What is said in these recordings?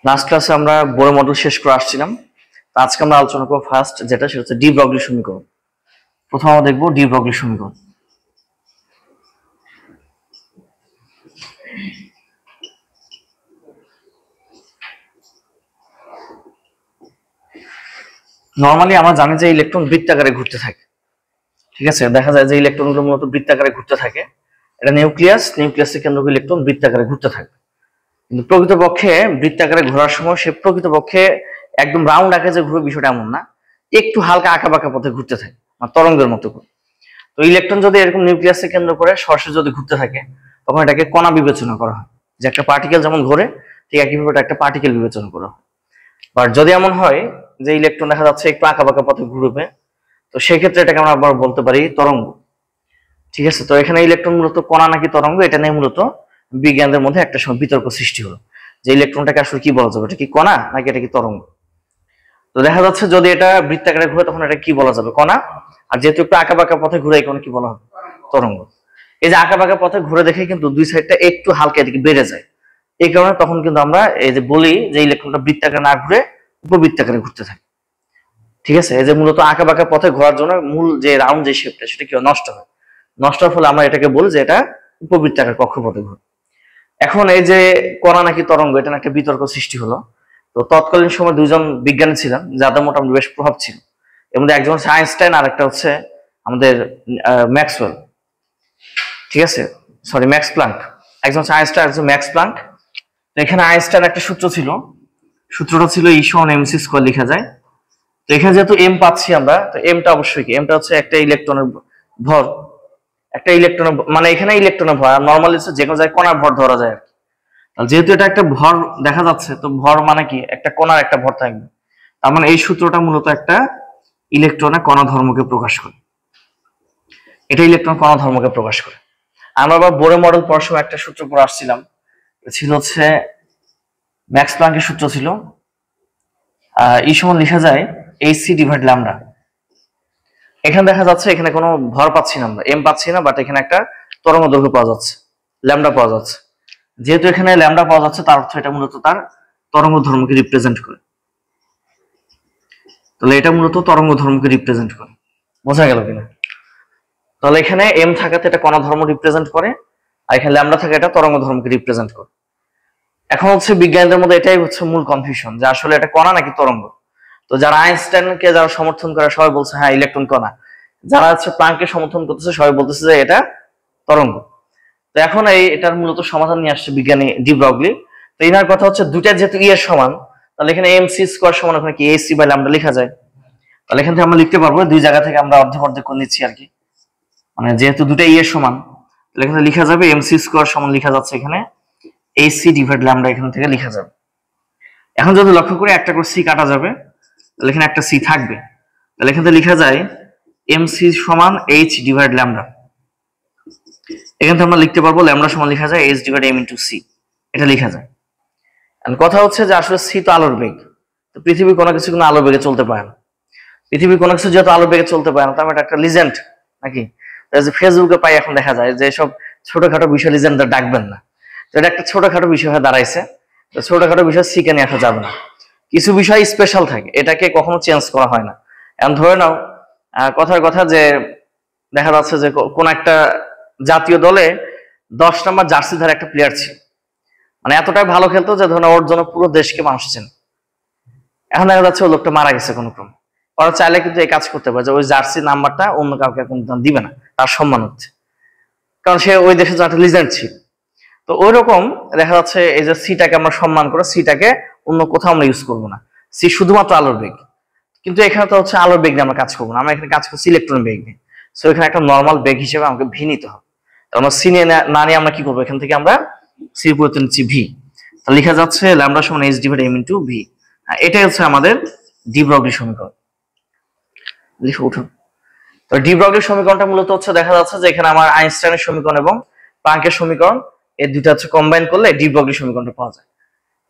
Last ক্লাসে আমরা Bohr model শেষ করে আসছিলাম। আজকে আমরা আলোচনা করব ফার্স্ট যেটা, সেটা হচ্ছে ডি ব্রগলি সমীকরণ। প্রথমে আমরা দেখবো ডি ব্রগলি সমীকরণ। নর্মালি আমরা জানি যে ইলেকট্রন বৃত্তাকারে ঘুরতে থাকে, ঠিক আছে। দেখা যায় যে ইলেকট্রনগুলো মূলত বৃত্তাকারে ঘুরতে থাকে। এটা নিউক্লিয়াসের কেন্দ্রক ইলেকট্রন বৃত্তাকারে ঘুরতে থাকে, কিন্তু প্রকৃতপক্ষে বৃত্তাকারে ঘোরার সময় সে প্রকৃতপক্ষে একদম রাউন্ড আকারে যে ঘুরবে বিষয়টা এমন না, একটু হালকা আঁকা বাঁকা পথে ঘুরতে থাকে, মানে তরঙ্গের মতো করে। তো ইলেকট্রন যদি এরকম নিউক্লিয়াসকে কেন্দ্র করে সরাসরি যদি ঘুরতে থাকে, তখন এটাকে কণা বিবেচনা করা হয়। যে একটা পার্টিকেল যেমন ঘোরে, ঠিক একইভাবে একটা পার্টিকেল বিবেচনা করা হয়। বাট যদি এমন হয় যে ইলেকট্রন দেখা যাচ্ছে একটু আঁকা বাঁকা পথে ঘুরবে, তো সেই ক্ষেত্রে এটাকে আমরা আবার বলতে পারি তরঙ্গ, ঠিক আছে। তো এখানে ইলেকট্রন মূলত কণা নাকি তরঙ্গ, এটা নিয়ে মূলত বিজ্ঞানদের মধ্যে একটা সময় বিতর্ক সৃষ্টি হলো যে ইলেকট্রনটাকে আসলে কি বলা যাবে, এটা কি কণা নাকি এটা কি তরঙ্গ। তো দেখা যাচ্ছে যদি এটা বৃত্তাকারে ঘুরে তখন এটা কি বলা যাবে, কণা। আর যেহেতু একটু আঁকা বাঁকা পথে ঘুরে, এখন কি বলা হবে, তরঙ্গ। এই যে আঁকা বাঁকা পথে ঘুরে দেখে কিন্তু দুই সাইডটা একটু হালকা এদিকে বেড়ে যায়, এই কারণে তখন কিন্তু আমরা এই যে বলি যে ইলেকট্রনটা বৃত্তাকারে না ঘুরে উপবৃত্তাকারে ঘুরতে থাকে, ঠিক আছে। এই যে মূলত আঁকা বাঁকা পথে ঘোরার জন্য মূল যে রাউন্ড যে শেপটা সেটা কি নষ্ট হয়, নষ্ট হওয়ার ফলে আমরা এটাকে বলি যে এটা উপবৃত্তাকার কক্ষপথে ঘুরে। এখন এই যে কণা নাকি তরঙ্গ, এটা একটা বিতর্ক সৃষ্টি হলো। তো তৎকালীন সময় দুইজন বিজ্ঞানী ছিলেন যাদের মোটামুটি বেশ প্রভাব ছিল। এর মধ্যে একজন হচ্ছে আইনস্টাইন, আর একটা হচ্ছে আমাদের ম্যাক্সওয়েল, ঠিক আছে, সরি ম্যাক্স প্লাঙ্ক। একজন হচ্ছে আইনস্টাইন, একজন ম্যাক্স প্লাঙ্ক। এখানে আইনস্টাইন একটা সূত্র ছিল, সূত্রটা ছিল E=mc² লেখা যায়। তো এখানে যেহেতু এম পাচ্ছি আমরা, তো এমটা অবশ্যই কি, এমটা হচ্ছে একটা ইলেকট্রনের ভর, একটা ইলেকট্রনের মানে এখানে ইলেকট্রনের ভর, আর নর্মালি হচ্ছে যে কোনো জায়গায় কণার ভর ধরা যায়। আর যেহেতু এটা একটা ভর দেখা যাচ্ছে, তো ভর মানে কি, একটা কণার একটা ভর থাকবে। তার মানে এই সূত্রটা মূলত একটা ইলেকট্রনের কণা ধর্মকে প্রকাশ করে, এটা ইলেকট্রন কণা ধর্মকে প্রকাশ করে। আমরা আবার বোরের মডেল পড়ার সময় একটা সূত্র পড়ে আসছিলাম, ছিল হচ্ছে ম্যাক্স প্লাঙ্কের সূত্র ছিল E= লেখা যায় hc/λ। এখানে দেখা যাচ্ছে এখানে কোনো ভর পাচ্ছি না, আমরা এম পাচ্ছি না, বাট এখানে একটা তরঙ্গ দৈর্ঘ্য পাওয়া যাচ্ছে, ল্যামডা পাওয়া যাচ্ছে। যেহেতু এখানে ল্যামডা পাওয়া যাচ্ছে, তার অর্থ এটা মূলত তার তরঙ্গ ধর্মকে রিপ্রেজেন্ট করে। তাহলে এটা মূলত তরঙ্গ ধর্মকে রিপ্রেজেন্ট করে, বোঝা গেল কিনা। তাহলে এখানে এম থাকাতে এটা কণা ধর্ম রিপ্রেজেন্ট করে, আর এখানে ল্যামডা থাকে এটা তরঙ্গ ধর্মকে রিপ্রেজেন্ট করে। এখন হচ্ছে বিজ্ঞানীদের মধ্যে এটাই হচ্ছে মূল কনফিউশন, যে আসলে এটা কণা নাকি তরঙ্গ। তো যারা আইনস্টাইনকে যারা সমর্থন করে সবাই বলছে হ্যাঁ ইলেকট্রন কণা, যারা হচ্ছে প্লাঙ্ককে সমর্থন করতেছে সবাই বলতেছে যে এটা তরঙ্গ। তো এখন এটার মূলত সমাধান নিয়ে আসছে বিজ্ঞানী ডি ব্রগলি। তো এনার কথা হচ্ছে দুইটা যেহেতু এর সমান, তাহলে এখানে mc² সমান ওখানে কি hc/λ লেখা যায়। তাহলে এখান থেকে আমরা লিখতে পারবো, দুই জায়গা থেকে আমরা অর্ধেক অর্ধেক করে নিচ্ছি আর কি, মানে যেহেতু দুটা এর সমান, তাহলে এখানে লেখা যাবে mc² সমান লেখা যাচ্ছে এখানে hc/λ, এখান থেকে লেখা যাবে। এখন যদি লক্ষ্য করি একটা করে সি কাটা যাবে, তাহলে এখানে একটা সি থাকবে, তাহলে এখান থেকে লেখা যায় mc সমান h/λ। এখান থেকে আমরা লিখতে পারবো ল্যামডা সমান লেখা যায় h/m/c, এটা লেখা যায়। কথা হচ্ছে যে আসলে সি তো আলোর বেগ, তো পৃথিবীর কোনো কিছু কোনো আলোর বেগে চলতে পারে না। পৃথিবীর কোনো কিছু যেহেতু আলোর বেগে চলতে পারে না, তার মানে একটা লিজেন্ড নাকি। যে ফেসবুকে পাই এখন দেখা যায় যে সব ছোটখাটো বিষয় লিজেন্ডদের ডাকবেন না, তো এটা একটা ছোটখাটো বিষয় হয়ে দাঁড়াইছে। তো ছোটখাটো বিষয় সিকে নিয়ে আসা যাবে না, কিছু বিষয় স্পেশাল থাকে, এটাকে কখনো চেঞ্জ করা হয় না। এখন ধরে নাও কথার কথা যে দেখা যাচ্ছে যে কোন একটা জাতীয় দলে 10 নম্বর জার্সি ধারে একটা প্লেয়ার ছিল, মানে এতটাই ভালো খেলতো যে ধরো ওর জন্য পুরো দেশকে মানুষ চেনে। এখন দেখা যাচ্ছে ওই লোকটা মারা গেছে কোনো ক্রমে, ওরা চাইলে কিন্তু এই কাজ করতে পারে যে ওই জার্সি নাম্বারটা অন্য কাউকে দিবে না, তার সম্মান হচ্ছে, কারণ সে ওই দেশের একটা লিজেন্ড ছিল। তো ওই রকম দেখা যাচ্ছে এই যে সিটাকে আমরা সম্মান করে সিটাকে অন্য কোথাও আমরা ইউজ করবো না, সি শুধুমাত্র আলোর বেগ। কিন্তু এখানে তো হচ্ছে আলোর বেগ নিয়ে আমরা কাজ করবো না, আমরা এখানে কাজ করছি ইলেকট্রন বেগ নিয়ে। সো এখানে একটা নর্মাল বেগ হিসেবে আমাকে ভি নিতে হবে। আমরা সি নিয়ে না নিয়ে আমরা কি করবো, এখান থেকে আমরা সি পরিবর্তে নিচ্ছি ভি, তাহলে লেখা যাচ্ছে ল্যামডা সমান h/m/v। এটাই হচ্ছে আমাদের ডি ব্রগলি সমীকরণ। লিখে উঠুন। তো ডি ব্রগলি সমীকরণটা মূলত হচ্ছে দেখা যাচ্ছে যে এখানে আমার আইনস্টাইনের সমীকরণ এবং প্লাঙ্কের সমীকরণ, এই দুইটা হচ্ছে কম্বাইন করলে ডি ব্রগলি সমীকরণটা পাওয়া যায়।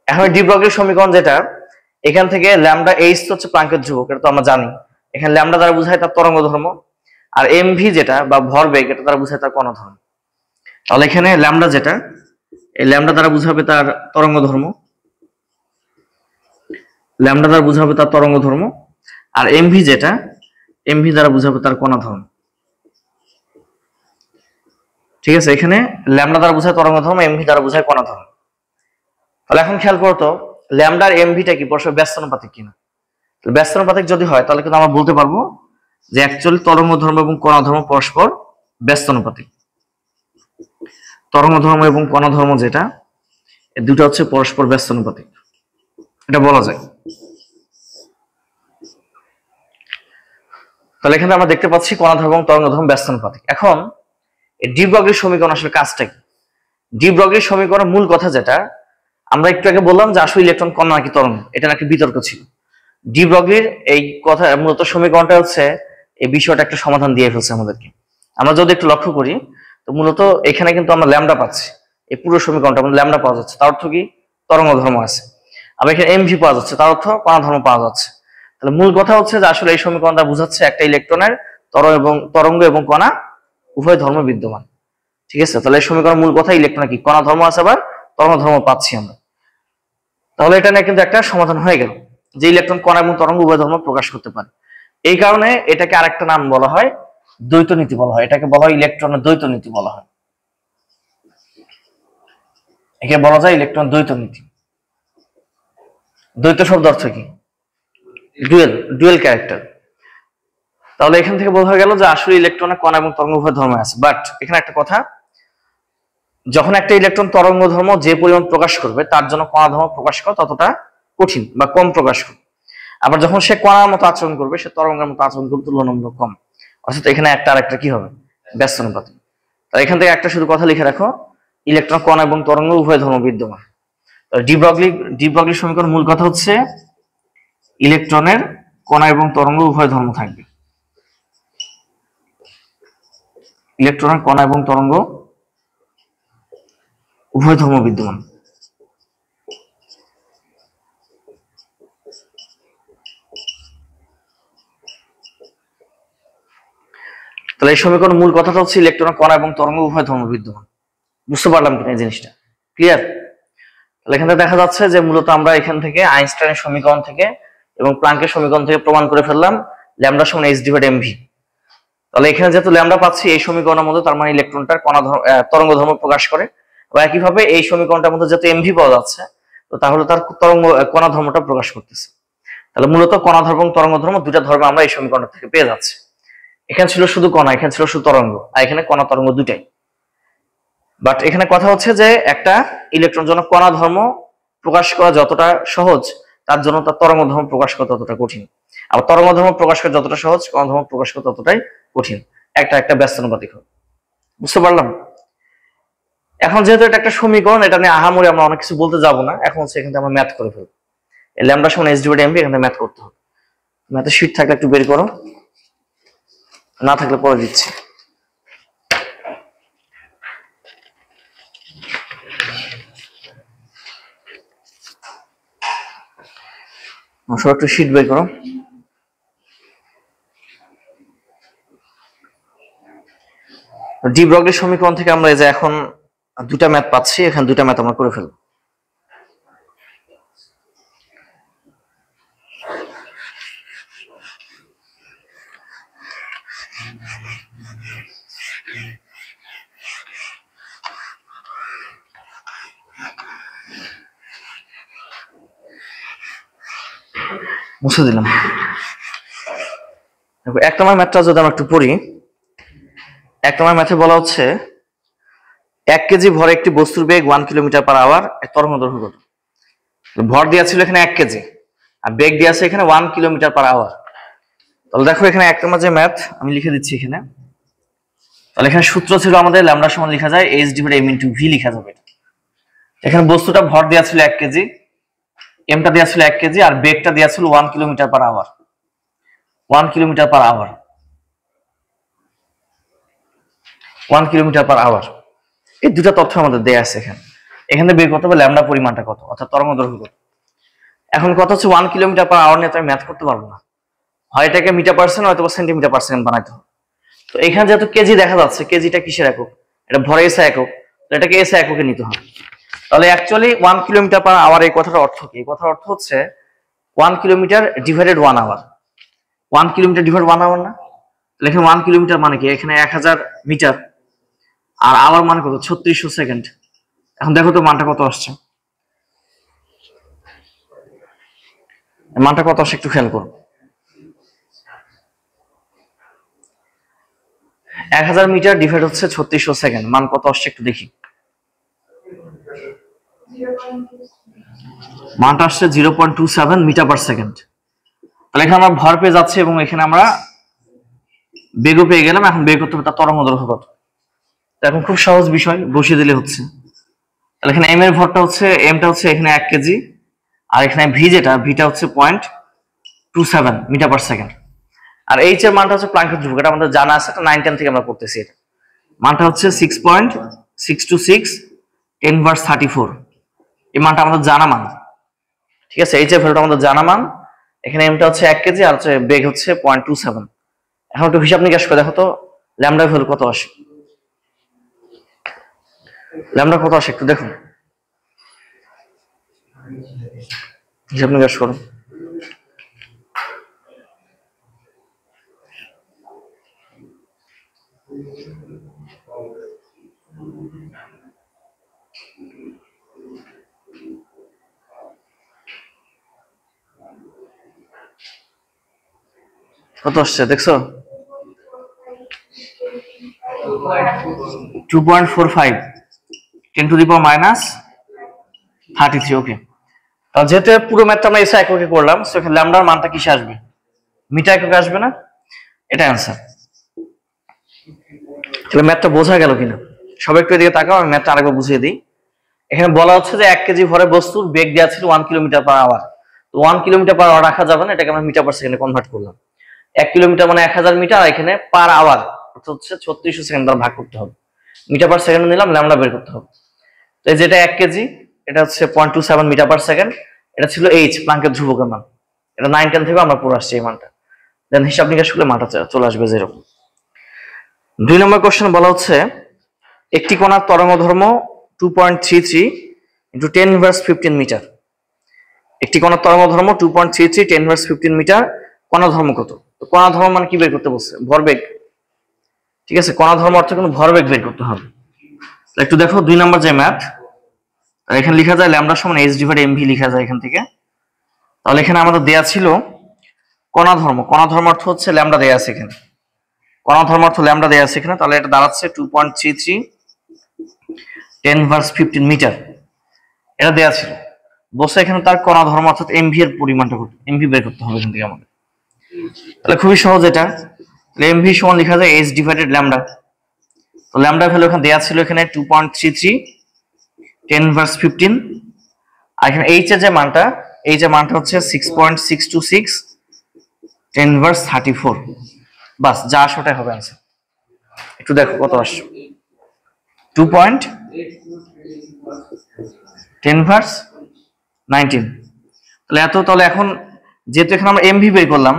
এখন ডি ব্রগলি সমীকরণ যেটা, এখান থেকে ল্যামডা এইচ হচ্ছে প্লাঙ্কের ধ্রুবক, এটা তো আমরা জানি। এখানে ল্যামডা দ্বারা বোঝায় তার তরঙ্গ ধর্ম, আর এমভি যেটা বা ভরবেগ, এটা দ্বারা বোঝায় তার কণা ধর্ম। তাহলে এখানে ল্যামডা যেটা, এই ল্যামডা দ্বারা বোঝাবে তার তরঙ্গ ধর্ম, ল্যামডা দ্বারা বোঝাবে তার তরঙ্গ ধর্ম, আর এমভি যেটা, এমভি দ্বারা বোঝাবে তার কণা ধর্ম। ঠিক আছে, এখানে ল্যামডা দ্বারা বোঝায় তরঙ্গ ধর্ম, এমভি দ্বারা বোঝায় কণা ধর্ম। তাহলে এখন খেয়াল করো তো ল্যামডার এমভিটা কি পরস্পর ব্যস্তানুপাতিক কিনা। ব্যস্তানুপাতিক যদি হয় তাহলে কিন্তু আমরা বলতে পারবো যে অ্যাকচুয়ালি তরঙ্গ ধর্ম এবং কণা ধর্ম পরস্পর ব্যস্তানুপাতিক। তরঙ্গ ধর্ম এবং কণা ধর্ম যেটা, এই দুটো হচ্ছে পরস্পর ব্যস্তানুপাতিক, এটা বলা যায়। তাহলে এখানে আমরা দেখতে পাচ্ছি কণা ধর্ম এবং তরঙ্গ ধর্ম ব্যস্তানুপাতিক। এখন এই ডি ব্রগলির সমীকরণ আসলে কাজটা কি? ডি ব্রগলির সমীকরণের মূল কথা যেটা আমরা একটু আগে বললাম যে আসলে ইলেকট্রন কণা নাকি তরঙ্গ, এটা নাকি বিতর্ক ছিল। ডি ব্রগলির এই কথা মূলত সমীকরণটা হচ্ছে এই বিষয়টা একটা সমাধান দিয়ে ফেলছে আমাদেরকে। আমরা যদি একটু লক্ষ্য করি তো মূলত এখানে কিন্তু আমরা ল্যামডা পাচ্ছি, এই পুরো সমীকরণটা আমাদের ল্যামডা পাওয়া যাচ্ছে, তার অর্থ কি তরঙ্গ ধর্ম আছে। আবার এখানে এমভি পাওয়া যাচ্ছে, তার অর্থ কণা ধর্ম পাওয়া যাচ্ছে। তাহলে মূল কথা হচ্ছে যে আসলে এই সমীকরণটা বোঝাচ্ছে একটা ইলেকট্রনের তরঙ্গ এবং কণা উভয় ধর্ম বিদ্যমান। ঠিক আছে, তাহলে এই সমীকরণের মূল কথা ইলেকট্রন কি কণা ধর্ম আছে, আবার তরঙ্গ ধর্ম পাচ্ছি আমরা। তাহলে এটা নিয়ে কিন্তু একটা সমাধান হয়ে গেল যে ইলেকট্রন কণা এবং তরঙ্গ উভয় ধর্ম প্রকাশ করতে পারে। এই কারণে এটাকে আরেকটা নাম বলা হয় দ্বৈত নীতি বলা হয়। এটাকে বলা হয় ইলেকট্রনের দ্বৈত নীতি বলা হয়। একে বলা যায় ইলেকট্রন দ্বৈত নীতি। দ্বৈত শব্দ অর্থ কি? Dual character. তাহলে এখান থেকে বোঝা গেল যে আসলে ইলেকট্রনের কণা এবং তরঙ্গ উভয় ধর্ম আছে। বাট এখানে একটা কথা, যখন একটা ইলেকট্রন তরঙ্গ ধর্ম যে পরিমাণ প্রকাশ করবে তার জন্য কণা ধর্ম প্রকাশ করা ততটা কঠিন বা কম প্রকাশ করবে। আবার যখন সে কণার মতো আচরণ করবে, সে তরঙ্গের মতো আচরণ করবে তুলনামূলক কম। অর্থাৎ এখানে একটা আরেকটা কি হবে? ব্যস্তানুপাতিক। তাই এখান থেকে একটা শুধু কথা লিখে রাখো, ইলেকট্রন কণা এবং তরঙ্গ উভয় ধর্ম বিদ্যমান। ডি ব্রগলি সমীকরণ মূল কথা হচ্ছে ইলেকট্রনের কণা এবং তরঙ্গ উভয় ধর্ম থাকবে। ইলেকট্রনের কণা এবং তরঙ্গ উভয় ধর্ম বিদ্যমান। তাহলে এই সমীকরণের মূল কথাটা হচ্ছে ইলেকট্রনের কণা এবং তরঙ্গ উভয় ধর্ম বিদ্যমান। বুঝতে পারলাম কিনা এই জিনিসটা? ক্লিয়ার? তাহলে এখান থেকে দেখা যাচ্ছে যে মূলত আমরা এখান থেকে আইনস্টাইনের সমীকরণ থেকে এবং প্লাঙ্কের সমীকরণ থেকে প্রমাণ করে ফেললাম ল্যামডা সমান এইচ ডিভাইড এমভি। তাহলে এখানে যেহেতু ল্যামডা পাচ্ছি এই সমীকরণের মধ্যে, তার মানে ইলেকট্রনটার তরঙ্গ ধর্ম প্রকাশ করে। বা একইভাবে এই সমীকরণটার মধ্যে যেহেতু এমভি পাওয়া যাচ্ছে, তো তাহলে তার কণা ধর্মটা প্রকাশ করতেছে। তাহলে মূলত কণা ধর্ম এবং তরঙ্গ ধর্ম দুটা ধর্ম আমরা এই সমীকরণ থেকে পেয়ে যাচ্ছি। এখানে ছিল শুধু কণা, এখানে ছিল শুধু তরঙ্গ, আর এখানে কণা তরঙ্গ দুটাই। বাট এখানে কথা হচ্ছে যে একটা ইলেকট্রন জন্য কণা ধর্ম প্রকাশ করা যতটা সহজ, তার জন্য তার তরঙ্গ ধর্ম প্রকাশ করা ততটা কঠিন। আবার তরঙ্গ ধর্ম প্রকাশ করা যতটা সহজ, কণা ধর্ম প্রকাশ করা ততটাই কঠিন। একটা ব্যস্তানুপাতিক হবে। বুঝতে পারলাম? এখন যেহেতু এটা একটা সমীকরণ, এটা নিয়ে আহামরি আমরা অনেক কিছু বলতে যাব না। এখন হচ্ছে এখান থেকে আমরা ম্যাথ করে ফেলবো। ল্যামডা সমান এইচ ডিভাইড এমভি, এখান থেকে ম্যাথ করতে হবে। ম্যাথের শীট থাকলে একটু বের করো, না থাকলে পরে দিচ্ছি। সব একটু শীট বের করো। ডি ব্রগলির সমীকরণ থেকে আমরা এই যে এখন দুটা ম্যাথ পাচ্ছি, এখানে দুটা ম্যাথ আমরা করে ফেলবো। মুছে দিলাম। এক নম্বর ম্যাথটা যদি আমরা একটু পড়ি, এক নম্বর ম্যাথে বলা হচ্ছে 1 কেজি ভরে একটি বস্তুর বেগ 1 কিলোমিটার পার আওয়ার, তরঙ্গ দৈর্ঘ্য কত? ভর দেওয়া ছিল এখানে 1 কেজি, আর বেগ দেওয়া আছে এখানে 1 কিলোমিটার পার আওয়ার। তাহলে দেখো এখানে এক নম্বর যে ম্যাথ আমি লিখে দিচ্ছি এখানে। তাহলে এখানে সূত্র ছিল আমাদের ল্যামডা সমান লেখা যায় h divide m into v লেখা যাবে। এখানে বস্তুটা ভর দেওয়া ছিল 1 কেজি, এমটা দেওয়া ছিল 1 কেজি, আর বেগটা দেওয়া ছিল 1 kilometre per hour. 1 kilometre per hour, 1 kilometre per hour. এই দুটা তথ্য আমাদের দেয়া আছে এখানে। এখানে বের করতে হবে ল্যামডা পরিমাণটা কত, অর্থাৎ তরঙ্গ দৈর্ঘ্য কত। এখন কথা হচ্ছে 1 কিলোমিটার পার আওয়ার নিয়ে তো আমি ম্যাথ করতে পারবো না, হয় এটাকে মিটার পার্সেন্ট হয়তো সেন্টিমিটার পার্সেন্ট বানাইতে হবে। তো এখানে যেহেতু কেজি দেখা যাচ্ছে, কেজিটা কিসের একক? এটা ভরে এসে একক, এটাকে এসে এককে নিতে হবে। তাহলে অ্যাকচুয়ালি 1 কিলোমিটার পার আওয়ার এই কথাটার অর্থ কি? এই কথার অর্থ হচ্ছে 1 kilometre divided 1 hour. 1 kilometre divide 1 hour না? তাহলে এখানে 1 কিলোমিটার মানে কি? এখানে 1000 মিটার, আর আওয়ার মানে কত? 3600 সেকেন্ড। এখন দেখো তো মানটা কত আসছে, মানটা কত আসছে একটু খেয়াল করো। 1000 মিটার ডিভাইড হচ্ছে 3600 সেকেন্ড, মান কত আসছে একটু দেখি। মানটা আসছে 0.27 মিটার পার সেকেন্ড। তাহলে এখানে আমরা ভর পেয়ে যাচ্ছে এবং এখানে আমরা বেগও পেয়ে গেলাম। এখন বের করতে হবে তার তরঙ্গ দৈর্ঘ্য কত। এখন খুব সহজ বিষয়, বসিয়ে দিলে হচ্ছে। তাহলে এখানে এম এর ভরটা হচ্ছে, এমটা হচ্ছে এখানে 1 কেজি, আর এখানে ভি যেটা, ভিটা হচ্ছে 0.27 মিটার পার সেকেন্ড। আর এইচ এর মানটা হচ্ছে প্লাঙ্কের ধ্রুবক, এটা আমাদের জানা আছে, এটা 9-10 থেকে আমরা করতেছি। এটা মানটা হচ্ছে 6.626 10^34। এই মানটা আমাদের জানা মান, ঠিক আছে। এইচ এর ভ্যালুটা আমাদের জানা মান। এখানে এমটা হচ্ছে 1 কেজি, আর হচ্ছে বেগ হচ্ছে 0.27। এখন একটু হিসাব নিকাশ করে দেখো তো ল্যামডার ভ্যালু কত আসে। ল্যামডা কত আসে একটু দেখুন, হিসাব নিকাশ করুন। কত আসছে দেখছো? 2.45 10⁻³ ওকে। যেহেতু পুরো ম্যাথটা আমরা এসে এককে করলাম, সেখানে ল্যামডার মানটা কিসে আসবে? মিটার এককে আসবে না? এটা অ্যান্সার। তাহলে ম্যাথটা বোঝা গেল কিনা সবাই একটু এদিকে তাকাও, আমি ম্যাথটা আরেকবার বুঝিয়ে দিই। এখানে বলা হচ্ছে যে 1 কেজি ভরে বস্তুর বেগ দেওয়া ছিল 1 কিলোমিটার পার আওয়ার। তো 1 কিলোমিটার পার আওয়ার রাখা যাবে না, এটাকে আমরা মিটার পার সেকেন্ডে কনভার্ট করলাম। 1 কিলোমিটার মানে 1000 মিটার, আর এখানে পার আওয়ার অর্থাৎ হচ্ছে 3600 সেকেন্ড দ্বারা ভাগ করতে হবে। মিটার পার সেকেন্ড নিলাম, ল্যামডা বের করতে হবে। তো যেটা 1 কেজি, এটা হচ্ছে 0.27 মিটার পার সেকেন্ড। এটা ছিল এইচ, প্লাঙ্কের ধ্রুবকের মান। এটা 9-10 থেকে আমরা পড়ে আসছি এই মানটা। দেন হিসাব নিকাশ করলে মানটা চলে আসবে 0। 2 নম্বর কোশ্চেন বলা হচ্ছে একটি কণার তরঙ্গধর্ম 2.33 × 10⁻15 মিটার। একটি কণার তরঙ্গধর্ম 2.33 10⁻15 মিটার, কণা ধর্ম কত? তো কণা ধর্ম মানে কি বের করতে বলছে? ভরবেগ, ঠিক আছে। কণা ধর্ম অর্থ কিন্তু ভরবেগ বের করতে হবে। একটু দেখো 2 নম্বর যে ম্যাথ, এখানে লেখা যায় ল্যামডা সমান h ডিভাইড mv লেখা যায় এখান থেকে। তাহলে এখানে আমাদের দেয়া ছিল কণা ধর্ম, কণা ধর্ম অর্থ হচ্ছে ল্যামডা দেয়া আছে এখানে, কণা ধর্ম অর্থ ল্যামডা দেয়া আছে এখানে। তাহলে এটা দাঁড়াচ্ছে 2.33 10⁻15 মিটার, এটা দেয়া ছিল। বসে এখানে তার কণা ধর্ম অর্থাৎ এমভি এর পরিমাণটা এমভি বের করতে হবে এখান থেকে আমাদের। তাহলে খুবই সহজ এটা। এমভি সমান লেখা যায় h ডিভাইডেড ল্যামডা। তো ল্যামডা ভ্যালু এখানে দেয়া ছিল এখানে 2.33 10⁻15, আর এখানে এইচ এর যে মানটা, এই যে মানটা হচ্ছে 6.626 10⁻34। বাস, যা আসে ওটাই হবে आंसर। একটু দেখো কত আসছে, 2.10⁻19। তাহলে এত, তাহলে এখন যেহেতু এখানে আমরা এমভি বের করলাম,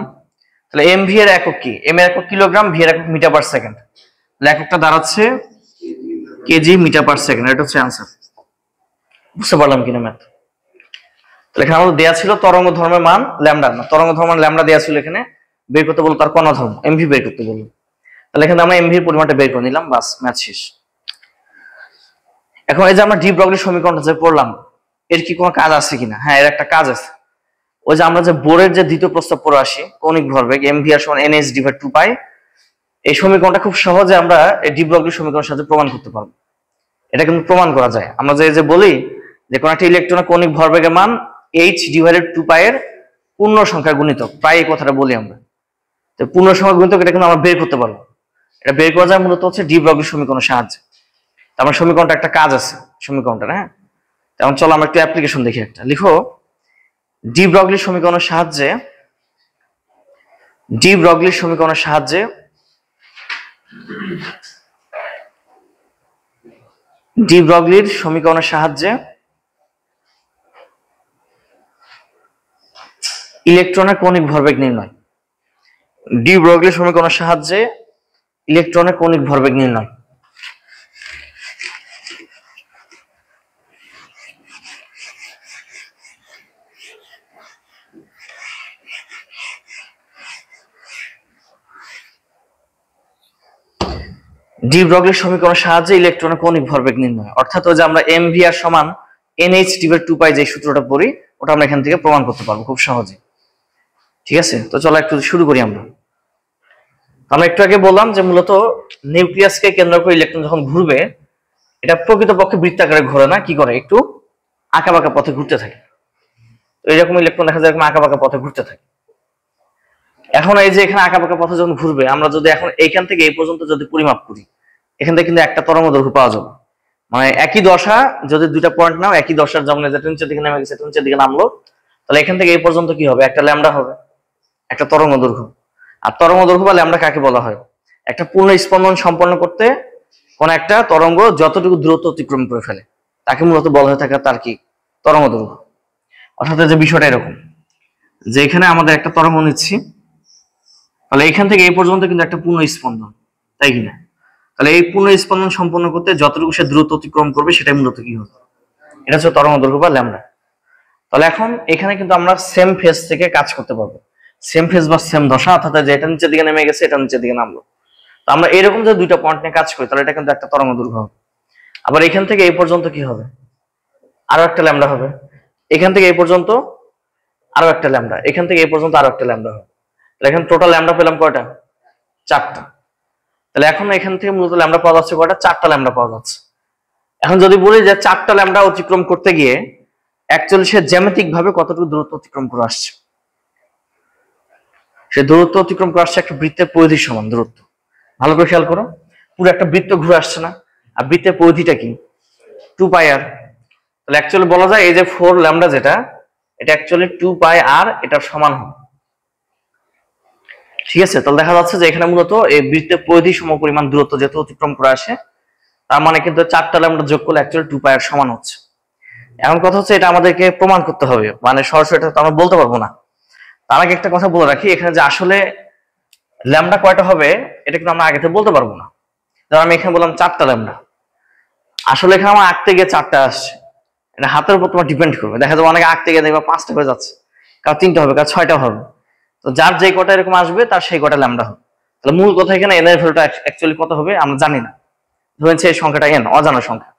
তাহলে এমভি এর একক কি? এম এর একক কিলোগ্রাম, ভি এর একক মিটার পার সেকেন্ড। তাহলে এককটা দাঁড়াচ্ছে কেজি মিটার পার সেকেন্ড। এটা হচ্ছে आंसर। বুঝতে পারলাম কিনা ম্যাথ? তাহলে এখানে আমাদের দেয়া ছিল তরঙ্গ ধর্মের মান ল্যামডা, না তরঙ্গ ধর্মের ল্যামডা দেয়া ছিল, এখানে বের করতে বললো তার কণা ধর্ম এমভি বের করতে বললো। তাহলে এখানে আমরা এমভি এর পরিমাণটা বের করে নিলাম, বাস ম্যাথ শেষ। এখন এই যে আমরা ডি ব্রগলি সমীকরণটা যে পড়লাম, এর কি কোনো কাজ আছে কিনা? হ্যাঁ, এর একটা কাজ আছে। ওই যে আমরা যে বোরের যে দ্বিতীয় প্রস্তাব পড়ে আসি, কৌণিক ভরবেগ mv সমান nh ডিভাইড 2 পাই, এই সমীকরণটা খুব সহজে আমরা এই ডি ব্রগলি সমীকরণের সাথে প্রমাণ করতে পারবো। এটা কিন্তু প্রমাণ করা যায়। আমরা যে বলি যে কোন একটা ইলেকট্রনের কৌণিক ভরবেগের মান h ডিভাইডেড 2 পাই এর পূর্ণ সংখ্যা গুণিতক, প্রায় এই কথাটা বলি আমরা। তো পূর্ণ সংখ্যা গুণিতক এটা কিন্তু আমরা বের করতে পারবো। এটা বের করা যায় মূলত হচ্ছে ডি ব্রগলি সমীকরণের সাহায্যে। তারপর সমীকরণটা একটা কাজ আছে সমীকরণটা, হ্যাঁ। এখন চলো আমরা একটু অ্যাপ্লিকেশন দেখি। একটা লিখো, ডি ব্রগলি সমীকরণের সাহায্যে, ডি ব্রগলি সমীকরণের সাহায্যে ডি ব্রগলির সমীকরণের সাহায্যে ইলেকট্রনের কৌণিক ভরবেগ নির্ণয়। ডি ব্রগলি সমীকরণের সাহায্যে ইলেকট্রনের কৌণিক ভরবেগ নির্ণয়। ডি ব্রগলির সমীকরণের সাহায্যে ইলেকট্রনের কৌণিক ভরবেগ নির্ণয়, অর্থাৎ ওই যে আমরা mvr সমান nh/2 যে সূত্রটা পড়ি ওটা আমরা এখান থেকে প্রমাণ করতে পারবো খুব সহজে। ঠিক আছে, তো চলো একটু শুরু করি আমরা। আমরা একটু আগে বললাম যে মূলত নিউক্লিয়াসকে কেন্দ্র করে ইলেকট্রন যখন ঘুরবে এটা প্রকৃতপক্ষে বৃত্তাকারে ঘোরে না, কি করে একটু আঁকাবাঁকা পথে ঘুরতে থাকে। তো এইরকম ইলেকট্রন দেখা যায় এরকম আঁকাবাঁকা পথে ঘুরতে থাকে। এখন এই যে এখানে আঁকাবাঁকা পথে যখন ঘুরবে আমরা যদি এখন এইখান থেকে এই পর্যন্ত যদি পরিমাপ করি এখান থেকে কিন্তু একটা তরঙ্গ দৈর্ঘ্য পাওয়া যাবে। মানে একই দশা যদি দুইটা পয়েন্ট নাও, একই দশার যেমন যেটা নিচের দিকে নেমে গেছে নিচের দিকে নামলো, তাহলে এখান থেকে এই পর্যন্ত কি হবে, একটা ল্যামডা হবে, একটা তরঙ্গ দৈর্ঘ্য। আর তরঙ্গ দৈর্ঘ্য বা ল্যামডা কাকে বলা হয়? একটা পূর্ণ স্পন্দন সম্পন্ন করতে কোন একটা তরঙ্গ যতটুকু দূরত্ব অতিক্রম করে ফেলে তাকে মূলত বলা হয়ে থাকে তার কি তরঙ্গ দৈর্ঘ্য। অর্থাৎ যে বিষয়টা এরকম যে এখানে আমাদের একটা তরঙ্গ নিচ্ছি, তাহলে এখান থেকে এই পর্যন্ত কিন্তু একটা পূর্ণ স্পন্দন, তাই কিনা? তাহলে এই পূর্ণ স্পন্দন সম্পন্ন করতে যতটুকু সে দূরত্ব অতিক্রম করবে সেটাই মূলত কি হবে, এটা হচ্ছে তরঙ্গ দৈর্ঘ্য বা ল্যামডা। তাহলে এখন এখানে কিন্তু আমরা সেম ফেজ থেকে কাজ করতে পারবো, সেম ফেজ বা সেম দশা, অর্থাৎ যে এটা নিচের দিকে নেমে গেছে এটা নিচের দিকে নামলো। তো আমরা এরকম যে দুইটা পয়েন্ট নিয়ে কাজ করি তাহলে এটা কিন্তু একটা তরঙ্গ দৈর্ঘ্য হবে। আবার এখান থেকে এই পর্যন্ত কি হবে, আরো একটা ল্যামডা হবে। এখান থেকে এই পর্যন্ত আরো একটা ল্যামডা, এখান থেকে এই পর্যন্ত আরো একটা ল্যামডা হবে। তাহলে এখানে টোটাল ল্যামডা পেলাম কয়টা, চারটা। তাহলে এখন এখান থেকে মূলত ল্যামডা পাওয়া যাচ্ছে কয়টা, চারটা ল্যামডা পাওয়া যাচ্ছে। এখন যদি বলি যে চারটা ল্যামডা অতিক্রম করতে গিয়ে অ্যাকচুয়ালি সে জ্যামিতিক ভাবে কতটুকু দূরত্ব অতিক্রম করে আসছে, সে দূরত্ব অতিক্রম করে আসছে একটা বৃত্তের পরিধির সমান দূরত্ব। ভালো করে খেয়াল করো, পুরো একটা বৃত্ত ঘুরে আসছে না, আর বৃত্তের পরিধিটা কি 2πr। তাহলে অ্যাকচুয়ালি বলা যায় এই যে 4 ল্যামডা যেটা এটা অ্যাকচুয়ালি 2πr এটার সমান হবে। ঠিক আছে, তাহলে দেখা যাচ্ছে যে এখানে মূলত এই বৃত্তের পরিধি সমপরিমাণ দূরত্ব যেহেতু অতিক্রম করে আসে তার মানে কিন্তু চারটা ল্যামডা যোগ করলে অ্যাকচুয়ালি 2πr সমান হচ্ছে। এখন কথা হচ্ছে এটা আমাদেরকে প্রমাণ করতে হবে, মানে সরাসরি এটা তো আমরা বলতে পারবো না। তার আগে একটা কথা বলে রাখি, এখানে যে আসলে ল্যামডা কয়টা হবে এটা কিন্তু আমরা আগে থেকে বলতে পারবো না। যেমন আমি এখানে বললাম চারটা ল্যামডা, আসলে এখানে আমার আঁকতে গিয়ে চারটা আসছে, এটা হাতের উপর তোমার ডিপেন্ড করবে। দেখা যাবে অনেকে আঁকতে গিয়ে দেখবা 5টা হয়ে যাচ্ছে, কারো 3টা হবে, কারো 6টা হবে। তো যার যে কটা এরকম আসবে তার সেই কটা ল্যামডা হবে। তাহলে মূল কথা এখানে এন এর ভ্যালুটা অ্যাকচুয়ালি কত হবে আমরা জানি না, ধরেছে এই সংখ্যাটা এন, অজানা সংখ্যা।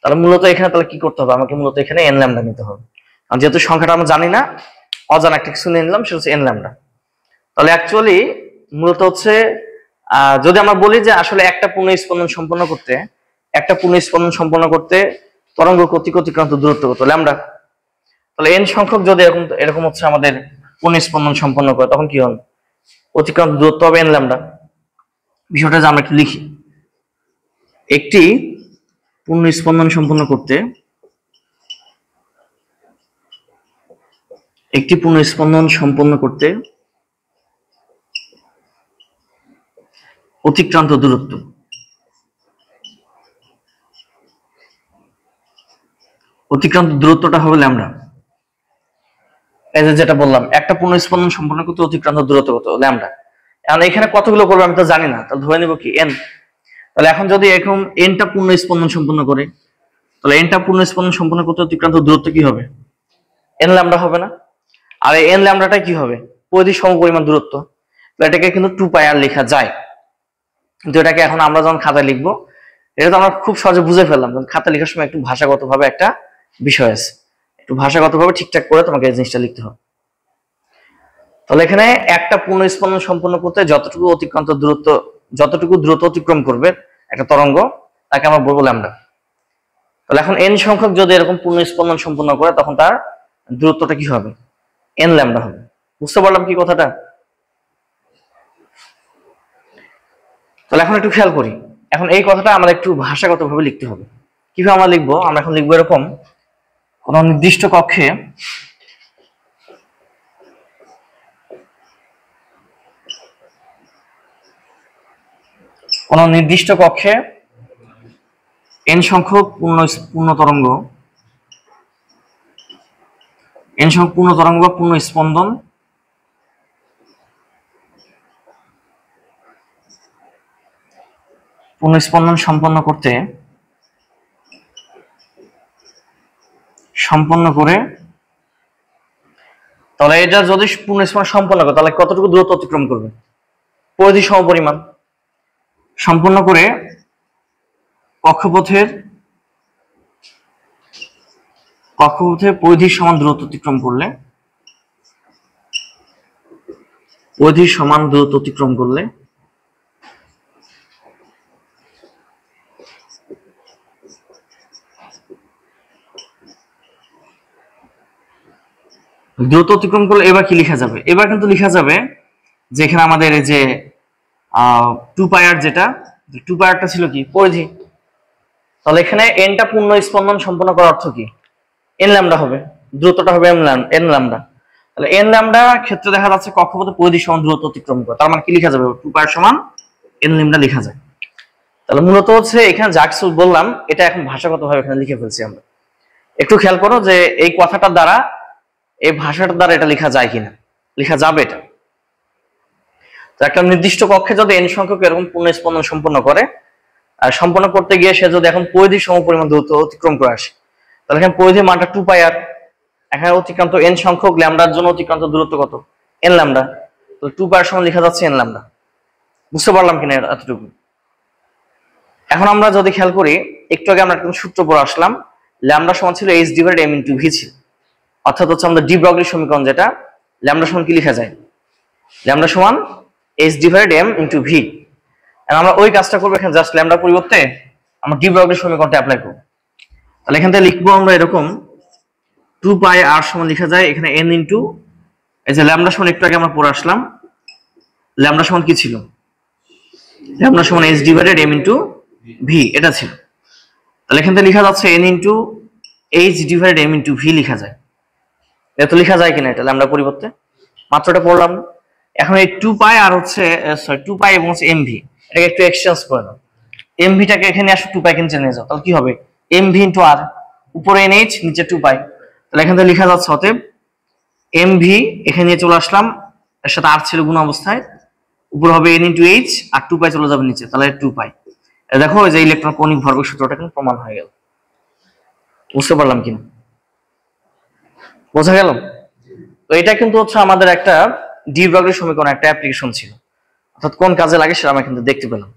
তাহলে মূলত এখানে তাহলে কি করতে হবে, আমাকে মূলত এখানে এন ল্যামডা নিতে হবে। আর যেহেতু সংখ্যাটা আমরা জানি না, অজানা একটা কিছু নিয়ে নিলাম, সেটা হচ্ছে এন ল্যামডা। তাহলে অ্যাকচুয়ালি মূলত হচ্ছে যদি আমরা বলি যে আসলে একটা পূর্ণ স্পন্দন সম্পন্ন করতে তরঙ্গ কর্তৃক অতিক্রান্ত দূরত্ব কত, ল্যামডা। তাহলে এন সংখ্যক যদি এরকম হচ্ছে আমাদের পূর্ণ স্পন্দন সম্পন্ন করে তখন কি হবে, অতিক্রান্ত দূরত্ব হবে এন ল্যামডা। বিষয়টা যে আমরা একটু লিখি, একটি পূর্ণ স্পন্দন সম্পন্ন করতে অতিক্রান্ত দূরত্ব, অতিক্রান্ত দূরত্বটা হবে ল্যামডা। এই যে যেটা বললাম একটা পূর্ণ স্পন্দন সম্পন্ন করতে অতিক্রান্ত দূরত্ব কত, ল্যামডা। এখন এখানে কতগুলো করবে আমি তো জানি না, তাহলে ধরে নিব কি এন। তাহলে এখন যদি এরকম এনটা পূর্ণ স্পন্দন সম্পন্ন করে তাহলে এনটা পূর্ণ স্পন্দন সম্পন্ন করতে অতিক্রান্ত দূরত্ব কি হবে, এন ল্যামডা হবে না? আর এই এন ল্যামডাটা কি হবে, পরিধি সমপরিমাণ দূরত্ব। এটাকে কিন্তু 2πr লেখা যায়, কিন্তু এটাকে এখন আমরা যখন খাতায় লিখবো এটা তো আমরা খুব সহজে বুঝে ফেললাম, কারণ খাতা লেখার সময় একটু ভাষাগতভাবে একটা বিষয় আছে, একটু ভাষাগতভাবে ঠিকঠাক করে তোমাকে এই জিনিসটা লিখতে হবে। তাহলে এখানে একটা পূর্ণ স্পন্দন সম্পন্ন করতে যতটুকু দূরত্ব অতিক্রম করবে একটা তরঙ্গ তাকে আমরা বলবো ল্যামডা। তাহলে এখন এন সংখ্যক যদি এরকম পূর্ণ স্পন্দন সম্পন্ন করে তখন তার দূরত্বটা কি হবে, এন ল্যামডা হবে। বুঝতে পারলাম কি কথাটা? তাহলে এখন একটু খেয়াল করি, এখন এই কথাটা আমরা একটু ভাষাগতভাবে লিখতে হবে। কিভাবে আমরা লিখবো, আমরা এখন লিখবো এরকম, কোন নির্দিষ্ট কক্ষে এন সংখ্যক পূর্ণ তরঙ্গ বা পূর্ণ স্পন্দন সম্পন্ন করে তাহলে এটা যদি পূর্ণ স্পন্দন সম্পন্ন করে তাহলে কতটুকু দূরত্ব অতিক্রম করবে, পরিধি সমপরিমাণ সম্পন্ন করে কক্ষপথের পরিধির সমান দূরত্ব অতিক্রম করলে পরিধির সমান দূরত্ব অতিক্রম করলে দূরত্ব অতিক্রম করলে এবার কি লেখা যাবে? এবার কিন্তু লেখা যাবে যে এখানে আমাদের এই যে 2πr, যেটা 2πrটা ছিল কি পরিধি, তাহলে এখানে এনটা পূর্ণ স্পন্দন সম্পন্ন করার অর্থ কি? এন ল্যামডা হবে, দূরত্বটা হবে এন ল্যামডা। তাহলে এন ল্যামডা ক্ষেত্রে দেখা যাচ্ছে কক্ষপথের পরিধি সমান দূরত্ব অতিক্রম করে, তার মানে কি লেখা যাবে? 2πr সমান এন ল্যামডা লেখা যায়। তাহলে মূলত হচ্ছে এখানে যা কিছু বললাম এটা এখন ভাষাগতভাবে এখানে লিখে ফেলছি আমরা। একটু খেয়াল করো যে এই কথাটার দ্বারা, এই ভাষাটার দ্বারা এটা লেখা যায় কিনা। লেখা যাবে এটা। তো একটা নির্দিষ্ট কক্ষে যদি এন সংখ্যক এরকম পূর্ণ স্পন্দন সম্পন্ন করে, আর সম্পন্ন করতে গিয়ে সে যদি এখন পরিধির সমপরিমাণ দূরত্ব অতিক্রম করে আসে, তাহলে এখানে পরিধির মানটা 2πr, এখানে অতিক্রান্ত এন সংখ্যক ল্যামডার জন্য অতিক্রান্ত দূরত্ব কত? N lambda. তো 2πr সমান লেখা যাচ্ছে এন ল্যামডা। বুঝতে পারলাম কিনা এতটুকু? এখন আমরা যদি খেয়াল করি, একটু আগে আমরা একটা সূত্র পড়ে আসলাম, ল্যামডা সমান ছিল h divided m into V ছিল, অর্থাৎ হচ্ছে আমাদের ডি ব্রগলি সমীকরণ, যেটা ল্যামডা সমান কি লেখা যায়? ল্যামডা সমান h divided m into V. এখন আমরা ওই কাজটা করবো, এখানে জাস্ট ল্যামডা পরিবর্তে আমরা ডি ব্রগলি সমীকরণটা অ্যাপ্লাই করব। তাহলে এখান থেকে লিখবো আমরা এরকম, 2πr সমান লেখা যায় এখানে n ইনটু এই যে ল্যামডা সমান, একটু আগে আমরা পড়ে আসলাম ল্যামডা সমান কি ছিল? ল্যামডা সমান h divided m into V, এটা ছিল। তাহলে এখান থেকে লেখা যাচ্ছে n into h divided m into v লেখা যায়। এটা তো লেখা যায় কিনা এটা ল্যামডা পরিবর্তে? মাত্র এটা পড়লাম। এখন এই 2π আর হচ্ছে 2π এবং হচ্ছে mv, এটাকে একটু এক্সচেঞ্জ করে নাও। mvটাকে এখানে আসো 2π কে নিচে নিয়ে যাও, তাহলে কি হবে? mv ইনটু r, উপরে nh নিচে 2π। তাহলে এখান থেকে লেখা যাচ্ছে অতএব mv, এখানে নিয়ে চলে আসলাম, এর সাথে r ছিল গুণ অবস্থায়, উপরে হবে n ইনটু h আর 2π চলে যাবে নিচে, তাহলে 2π। দেখো এই যে ইলেকট্রন কৌণিক ভরবেগ সূত্রটা কিন্তু প্রমাণ হয়ে গেল। বুঝতে পারলাম কিনা? বোঝা গেল? তো এটা কিন্তু হচ্ছে আমাদের একটা ডি ব্রগলি সমীকরণ একটা অ্যাপ্লিকেশন ছিল, অর্থাৎ কোন কাজে লাগে সেটা আমরা কিন্তু দেখতে পেলাম।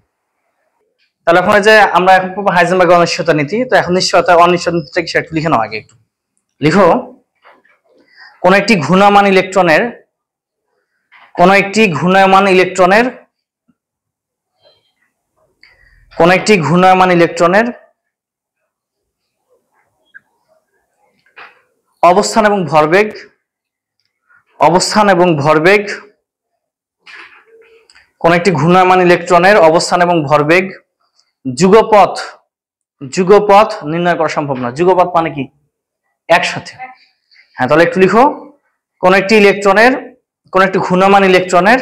তাহলে এখন যে আমরা এখন পড়বো হাইজেনবার্গ অনিশ্চয়তা নীতি। তো এখন অনিশ্চয়তা নীতিটা কি সেটা একটু লিখে নাও আগে। একটু লিখো, কোন একটি ঘূর্ণায়মান ইলেকট্রনের অবস্থান এবং ভরবেগ কোন একটি ঘূর্ণায়মান ইলেকট্রনের অবস্থান এবং ভরবেগ যুগপথ নির্ণয় করা সম্ভব না। যুগপথ মানে কি? একসাথে। হ্যাঁ, তাহলে একটু লিখো, কোন একটি ঘূর্ণায়মান ইলেকট্রনের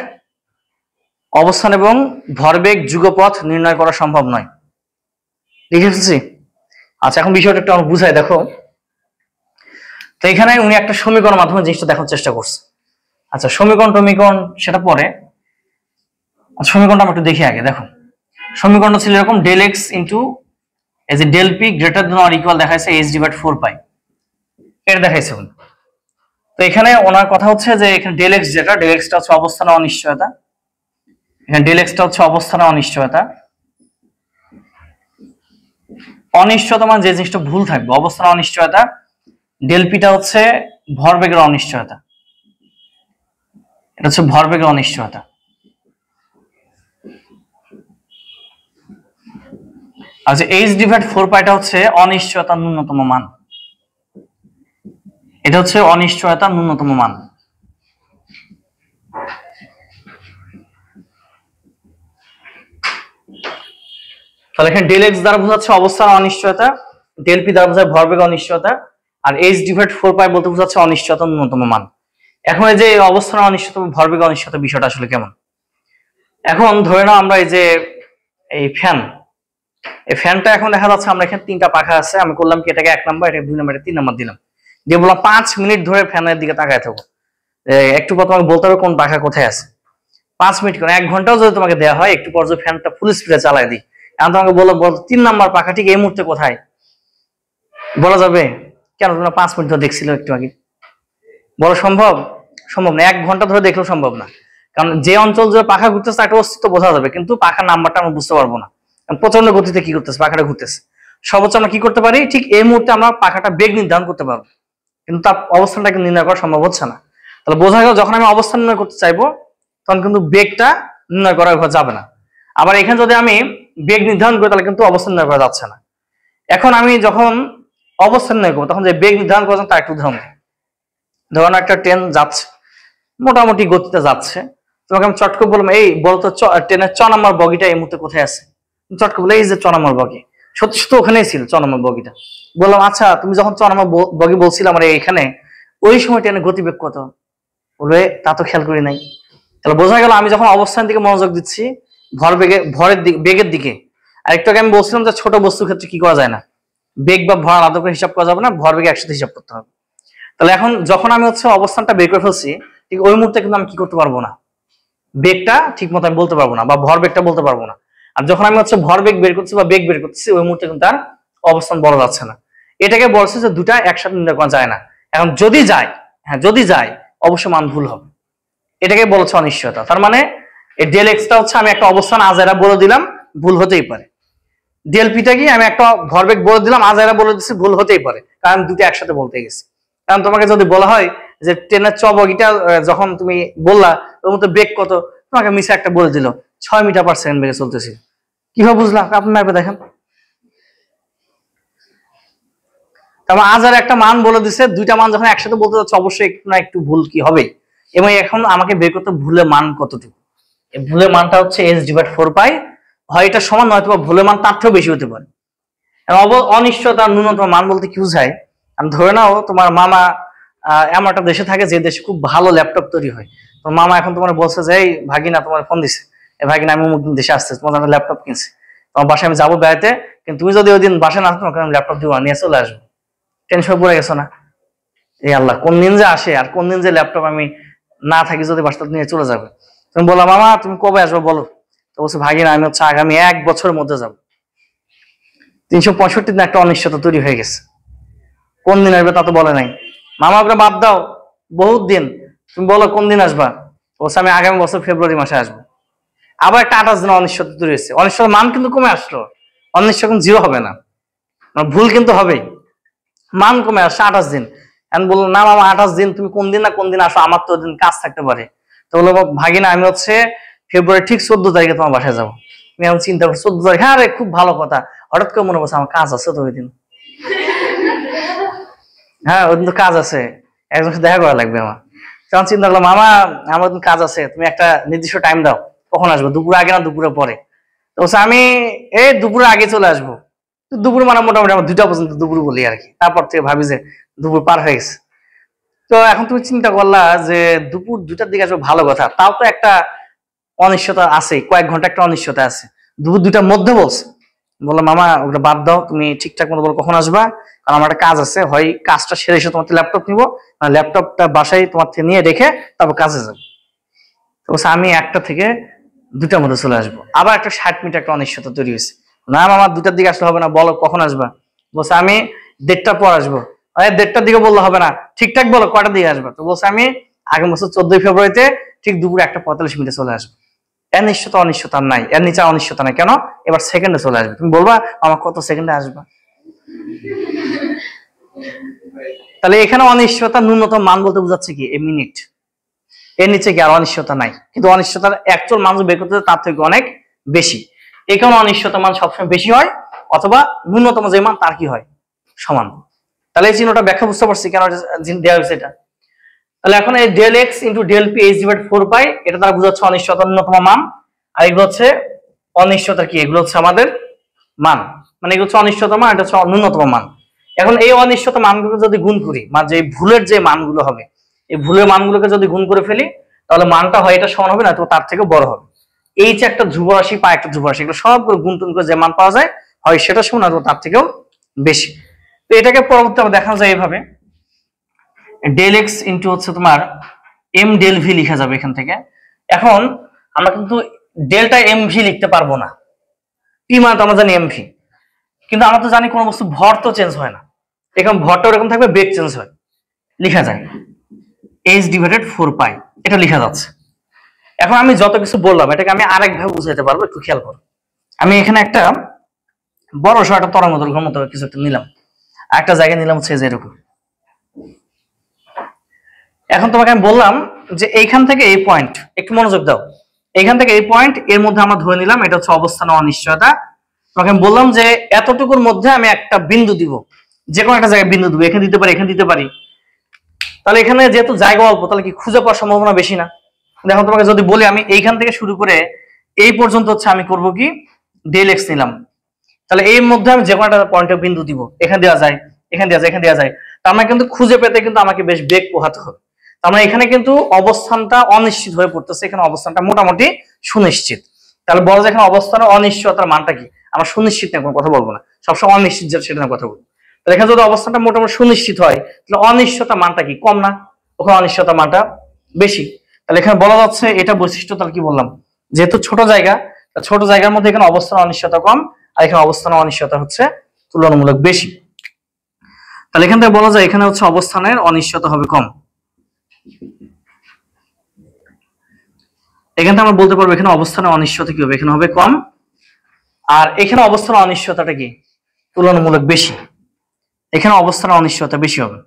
অবস্থান এবং ভরবেগ যুগপথ নির্ণয় করা সম্ভব নয়। লিখে ফেলছি? আচ্ছা, এখন বিষয়টা একটু আমরা বুঝাই। দেখো, তো এখানে উনি একটা সমীকরণের মাধ্যমে জিনিসটা দেখার চেষ্টা করছে। আচ্ছা, সমীকরণ সেটা পরে, সমীকরণটা আমরা একটু দেখি আগে। দেখো, সমীকরণটা ছিল এরকম, ডেল এক্স ইন্টু এই যে del p greater than or equal দেখাইছে h ডিভাইড 4π, এটা দেখাইছে উনি। তো এখানে ওনার কথা হচ্ছে যে এখানে ডেল এক্স, যেটা ডেল এক্সটা হচ্ছে অবস্থানের অনিশ্চয়তা, এখানে ডেল এক্সটা হচ্ছে অবস্থানের অনিশ্চয়তা। অনিশ্চয়তা মানে যে জিনিসটা ভুল থাকবে, অবস্থানের অনিশ্চয়তা। ডেল পিটা হচ্ছে ভরবেগের অনিশ্চয়তা, এটা হচ্ছে ভরবেগের অনিশ্চয়তা। আচ্ছা, h ডিভাইড 4πটা হচ্ছে অনিশ্চয়তার ন্যূনতম মান, এটা হচ্ছে অনিশ্চয়তার ন্যূনতম মান। তাহলে এখানে ডেল এক্স দ্বারা বোঝাচ্ছে অবস্থান অনিশ্চয়তা, ডেল পি দ্বারা বোঝায় ভরবেগ অনিশ্চয়তা, আর h ডিভাইড 4π বলতে বোঝাচ্ছে অনিশ্চয়তার ন্যূনতম মান। এখন এই যে অবস্থান অনিশ্চয়তা, ভরবেগ অনিশ্চয়তা বিষয়টা আসলে কেমন? এখন ধরে নাও আমরা এই যে এই ফ্যানটা এখন দেখা যাচ্ছে আমরা এখানে 3টা পাখা আছে, আমি করলাম কি এটাকে 1 নাম্বার, এটা 2 নাম্বার, এটা 3 নাম্বার দিলাম, দিয়ে বললাম 5 মিনিট ধরে ফ্যানের দিকে তাকায় থাকো, একটু পর তোমাকে বলতে হবে কোন পাখা কোথায় আছে। 5 মিনিট করে 1 ঘন্টাও যদি তোমাকে দেওয়া হয়, একটু পর যদি ফ্যানটা ফুল স্পিডে চালায় দিই, এখন তোমাকে বলো 3 নাম্বার পাখা ঠিক এই মুহূর্তে কোথায়, বলা যাবে? কেন? তোমরা 5 মিনিট ধরে দেখছিল একটু আগে। বলা সম্ভব না। 1 ঘন্টা ধরে দেখলেও সম্ভব না, কারণ যে অঞ্চল যে পাখা ঘুরতেছে একটা অস্তিত্ব বোঝা যাবে, কিন্তু পাখার নাম্বারটা আমরা বুঝতে পারবো না। প্রচন্ড গতিতে কি করতেছে, পাখাটা ঘুরতেছে। সর্বোচ্চ আমরা কি করতে পারি, ঠিক এই মুহূর্তে আমরা পাখাটা বেগ নির্ধারণ করতে পারবো, কিন্তু তার অবস্থানটাকে নির্ণয় করা সম্ভব হচ্ছে না। তাহলে বোঝা গেল যখন আমি অবস্থান নির্ণয় করতে চাইবো তখন কিন্তু বেগটা নির্ণয় করা যাবে না। আবার এখানে যদি আমি বেগ নির্ধারণ করি তাহলে কিন্তু অবস্থান নির্ণয় করা যাচ্ছে না। এখন আমি যখন অবস্থান নির্ণয় করবো তখন যে বেগ নির্ধারণ করা তার একটু উদাহরণ দিই। ধরুন একটা ট্রেন যাচ্ছে, মোটামুটি গতিতে যাচ্ছে, তোমাকে আমি চট করে বললাম এই বলতো ট্রেনের 6 নম্বর বগিটা এই মুহূর্তে কোথায় আছে। চট করে বলে এই যে 6 নম্বর বগি, সত্যি সত্যি ওখানেই ছিল 6 নম্বর বগিটা। বললাম আচ্ছা তুমি যখন 6 নম্বর বগি বলছিলাম আমার এইখানে, ওই সময় ট্রেনের গতিবেগ কত? বলবে তা তো খেয়াল করি নাই। তাহলে বোঝা গেল আমি যখন অবস্থান দিকে মনোযোগ দিচ্ছি ভরের দিকে, বেগের দিকে। আরেকটু আগে আমি বলছিলাম যে ছোট বস্তুর ক্ষেত্রে কি করা যায় না, বেগ বা ভর আলাদা করে হিসাব করা যাবে না, ভর বেগে একসাথে হিসাব করতে হবে। তাহলে এখন যখন আমি অবস্থানটা বের করে ফেলছি, ঠিক ওই মুহূর্তে কিন্তু আমি কি করতে পারবো না, বেগটা ঠিক মতো আমি বলতে পারবো না, বা ভর বেগটা বলতে পারবো না। আর যখন আমি ভর বেগ বের করছি বা বেগ বের করছি, ওই মুহূর্তে কিন্তু তার অবস্থান বলা যাচ্ছে না। এটাকে বলছে যে দুটা একসাথে নির্ণয় করা যায় না। এখন যদি যায়, হ্যাঁ যদি যায়, অবশ্যই মান ভুল হবে। এটাকে বলছে অনিশ্চয়তা। তার মানে এই ডেল এক্সটা আমি একটা অবস্থান আজাইরা বলে দিলাম, ভুল হতেই পারে। ডেল পিটা কি আমি একটা ভরবেগ বলে দিলাম, আজাইরা বলে দিচ্ছি, ভুল হতেই পারে, কারণ দুটো একসাথে বলতে গেছি। কারণ তোমাকে যদি বলা হয় যে ট্রেনের বগিটা যখন তুমি বললা ওর মধ্যে বেগ কত, তোমাকে মিশে একটা বলে দিল 6 মিটার পার সেকেন্ড বেগে চলতেছিল, কিভাবে বুঝলাম? আপনি ম্যাপে দেখেন। তারপর আজার একটা মান বলে দিছে, দুইটা মান যখন একসাথে বলতে যাচ্ছে অবশ্যই একটু না একটু ভুল কি হবে। এবং এখন আমাকে বের করতে ভুলের মান কতটুকু। এই ভুলের মানটা হচ্ছে h/4π, হয় এটা সমান নয়তো ভুলের মান তার থেকেও বেশি হতে পারে। অনিশ্চয়তার ন্যূনতম মান বলতে কি বোঝায়, আমি ধরে নাও তোমার মামা এমন একটা দেশে থাকে যে দেশে খুব ভালো ল্যাপটপ তৈরি হয়। তোমার মামা এখন তোমার বলছে যে এই ভাগিনা তোমার ফোন দিছে, এই ভাগিনা আমি অমুক দিন দেশে আসছে, তোমার একটা ল্যাপটপ কিনছি, তোমার বাসায় আমি যাবো বেড়াতে, কিন্তু তুমি যদি ওই দিন বাসায় না তোমাকে আমি ল্যাপটপ দিব, নিয়ে চলে আসবো। টেনশন পড়ে গেছো না? এই আল্লাহ কোন দিন যে আসে আর কোন দিন যে ল্যাপটপ আমি না থাকি যদি বাসাটা নিয়ে চলে যাবে। তুমি বললাম মামা তুমি কবে আসবো বলো, তো বলছে ভাগিনা আমি আগামী 1 বছরের মধ্যে যাবো। 365 দিন একটা অনিশ্চয়তা তৈরি হয়ে গেছে, কোন দিন আসবে তা তো বলে নাই। মামা ওকে বাদ দাও, বহুত দিন, তুমি বলো কোন দিন আসবা, বলছে আমি আগামী বছর ফেব্রুয়ারি মাসে আসবো। আবার একটা 28 দিন অনিশ্চয়তা তৈরি হয়েছে, অনিশ্চয়তার মান কিন্তু কমে আসলো, অনিশ্চয় কিন্তু 0 হবে না, ভুল কিন্তু হবেই, মান কমে আসছে 28 দিন। আমি বললো না মামা 28 দিন তুমি কোন দিন না কোন দিন আসো, আমার তো ওই দিন কাজ থাকতে পারে। তো বললো ভাগিনা আমি ফেব্রুয়ারি ঠিক 14 তারিখে তোমার বাসায় যাবো। আমি এখন চিন্তা করছি 14 তারিখ, হ্যাঁ রে খুব ভালো কথা, হঠাৎ করে মনে করছে আমার কাজ আছে তো ওই দিন। হ্যাঁ ওই দিন তো কাজ আছে, একজনের সাথে দেখা করা লাগবে আমার। তখন চিন্তা করলাম মামা আমার দিন কাজ আছে, তুমি একটা নির্দিষ্ট টাইম দাও, কখন আসবো, দুপুর আগে না দুপুরে পরে? তো আমি এই দুপুরে আগে চলে আসবো। দুপুর মানে মোটামুটি আমার 2টা পর্যন্ত দুপুর বলি আর কি, তারপর থেকে ভাবি যে দুপুর পার হয়ে গেছে। তো এখন তুমি চিন্তা করলা যে দুপুর 2টার দিকে আসবে, ভালো কথা, তাও তো একটা অনিশ্চয়তা আছে, কয়েক ঘন্টা একটা অনিশ্চয়তা আছে। দুপুর 2টার মধ্যে বলছে, বললাম মামা ওটা বাদ দাও, তুমি ঠিকঠাক মতো বলো কখন আসবা, কারণ আমার একটা কাজ আছে, হয় কাজটা সেরে এসে তোমার ল্যাপটপ নিবো, ল্যাপটপটা বাসায় তোমার থেকে নিয়ে রেখে তারপর কাজে যাবো। তো আমি 1টা থেকে 2টার মধ্যে চলে আসবো। আবার একটা 60 মিনিট একটা অনিশ্চয়তা তৈরি হয়েছে, না মামা 2টার দিকে আসলে হবে না, বলো কখন আসবা, বলছে আমি 1:30টার পর আসবো। 1:30টার দিকে বললে হবে না, ঠিকঠাক বলো কয়টার দিকে আসবা, তো বলছে আমি আগামী বছর 14 ফেব্রুয়ারিতে ঠিক দুপুর 1:45 চলে আসবো। এর অনিশ্চয়তা নাই, এর নিচে অনিশ্চয়তা নাই, কেন? এবার সেকেন্ডে চলে আসবে, তুমি বলবা আমার কত সেকেন্ডে আসবা। তাহলে এখানে অনিশ্চয়তা ন্যূনতম মান বলতে বোঝাচ্ছে কি এই মিনিট, এর নিচে কি আর অনিশ্চয়তা নাই, কিন্তু অনিশ্চয়তার অ্যাকচুয়াল মান বের করতে তার থেকে অনেক বেশি। এই কারণে অনিশ্চয়তা মান সবসময় বেশি হয়, অথবা ন্যূনতম যে মান তার কি হয় সমান। তাহলে এই চিহ্নটা ব্যাখ্যা বুঝতে পারছি কেন দেওয়া হয়েছে এটা। তাহলে এখন এই del x into del p h/4π, এটা দ্বারা বোঝাচ্ছে অনিশ্চয়তার ন্যূনতম মান, আর এগুলো হচ্ছে অনিশ্চয়তা কি, এগুলো হচ্ছে আমাদের মান, মানে এগুলো হচ্ছে অনিশ্চয়তা মান, এটা হচ্ছে ন্যূনতম মান। এখন এই অনিশ্চয়তা মানগুলো যদি গুণ করি, মানে যে ভুলের যে মানগুলো হবে, এই ভুলের মানগুলোকে যদি গুণ করে ফেলি, তাহলে মানটা হয় এটা সমান হবে না, তো তার থেকে বড় হবে। এই যে একটা ধ্রুব রাশি পা একটা ধ্রুব রাশি, এগুলো সবগুলো গুণ টুন করে যে মান পাওয়া যায়, হয় সেটা সমান অথবা তার থেকেও বেশি। তো এটাকে পরবর্তীতে দেখা যায় এইভাবে, ডেল এক্স ইন্টু হচ্ছে তোমার এম ডেল ভি লিখা যাবে এখান থেকে। এখন আমরা কিন্তু ডেল্টা এম ভি লিখতে পারবো না, পি মানে তো আমরা জানি এম ভি, কিন্তু আমরা তো জানি কোনো বস্তু ভর তো চেঞ্জ হয় না, এখন ভরটা এরকম থাকবে, বেগ চেঞ্জ হয়, লিখা যায় h/4π, এটা লিখা যাচ্ছে। এখন আমি যত কিছু বললাম এটাকে আমি আরেকভাবে বুঝাইতে পারবো, একটু খেয়াল করো। আমি এখানে একটা বড় সড় একটা তরঙ্গ দৈর্ঘ্যের মতো কিছু একটা নিলাম, একটা জায়গায় নিলাম হচ্ছে এরকম। এখন তোমাকে আমি বললাম যে এইখান থেকে এই পয়েন্ট, একটু মনোযোগ দাও, এইখান থেকে এই পয়েন্ট এর মধ্যে আমরা ধরে নিলাম এটা হচ্ছে অবস্থান অনিশ্চয়তা। তোমাকে আমি বললাম যে এতটুকুর মধ্যে আমি একটা বিন্দু দিব, যে কোনো একটা জায়গায় বিন্দু দিব, এখানে দিতে পারি, এখানে দিতে পারি। তাহলে এখানে যেহেতু জায়গা অল্প, তাহলে কি খুঁজে পাওয়ার সম্ভাবনা বেশি না? দেখো তোমাকে যদি বলি আমি এইখান থেকে শুরু করে এই পর্যন্ত হচ্ছে আমি করব কি ডেল এক্স নিলাম, তাহলে এর মধ্যে আমি যে কোনো একটা পয়েন্টে বিন্দু দিব, এখানে দেওয়া যায়, এখানে দেওয়া যায়, এখানে দেওয়া যায়। তার মানে কিন্তু খুঁজে পেতে কিন্তু আমাকে বেশ বেগ পোহাতে হবে। তার মানে এখানে কিন্তু অবস্থানটা অনিশ্চিত হয়ে পড়তেছে, এখানে অবস্থানটা মোটামুটি সুনিশ্চিত। তাহলে বলা যায় এখানে অবস্থানের অনিশ্চয়তার মানটা কি? আমরা সুনিশ্চিত নিয়ে কোনো কথা বলবো না, সবসময় অনিশ্চিত যেটা সেটা নিয়ে কথা বলবো। তাহলে এখানে যদি অবস্থানটা মোটামুটি সুনিশ্চিত হয়, তাহলে অনিশ্চয়তার মানটা কি? কম না? ওখানে অনিশ্চয়তার মানটা বেশি। তাহলে এখানে বলা যাচ্ছে এটা বৈশিষ্ট্য। তাহলে কি বললাম, যেহেতু ছোট জায়গা, ছোট জায়গার মধ্যে এখানে অবস্থান অনিশ্চয়তা কম, আর এখানে অবস্থান অনিশ্চয়তা হচ্ছে তুলনামূলক বেশি। তাহলে এখান থেকে বলা যায় এখানে হচ্ছে অবস্থানের অনিশ্চয়তা হবে কম। এখান থেকে আমরা বলতে পারবো এখানে অবস্থানের অনিশ্চয়তা কি হবে? এখানে হবে কম, আর এখানে অবস্থানের অনিশ্চয়তাটা কি? তুলনামূলক বেশি। এখানে অবস্থানের অনিশ্চয়তা বেশি হবে।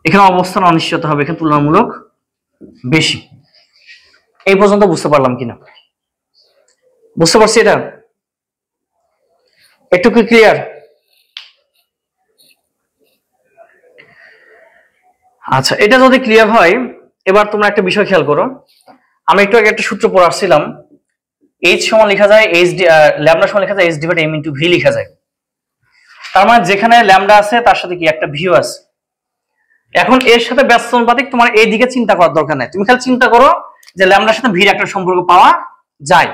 এখানে অবস্থান অনিশ্চয়তা হবে এখানে তুলনামূলক বেশি। এই পর্যন্ত বুঝতে পারলাম কিনা? বুঝতে পারছি এটা? একটু কি ক্লিয়ার? আচ্ছা, এটা যদি ক্লিয়ার হয়, এবার তোমরা একটা বিষয় খেয়াল করো। আমি একটু আগে একটা সূত্র পড়ে আসছিলাম, এইচ সমান লেখা যায় এইচ ল্যামডা সমান লেখা যায় h divide m into v লেখা যায়। তার মানে যেখানে ল্যামডা আছে তার সাথে কি একটা ভিউ আছে। এখন এর সাথে ব্যস্ত অনুপাতিক, তোমার এই দিকে চিন্তা করার দরকার নাই, তুমি খালি চিন্তা করো যে ল্যামডার সাথে ভির একটা সম্পর্ক পাওয়া যায়।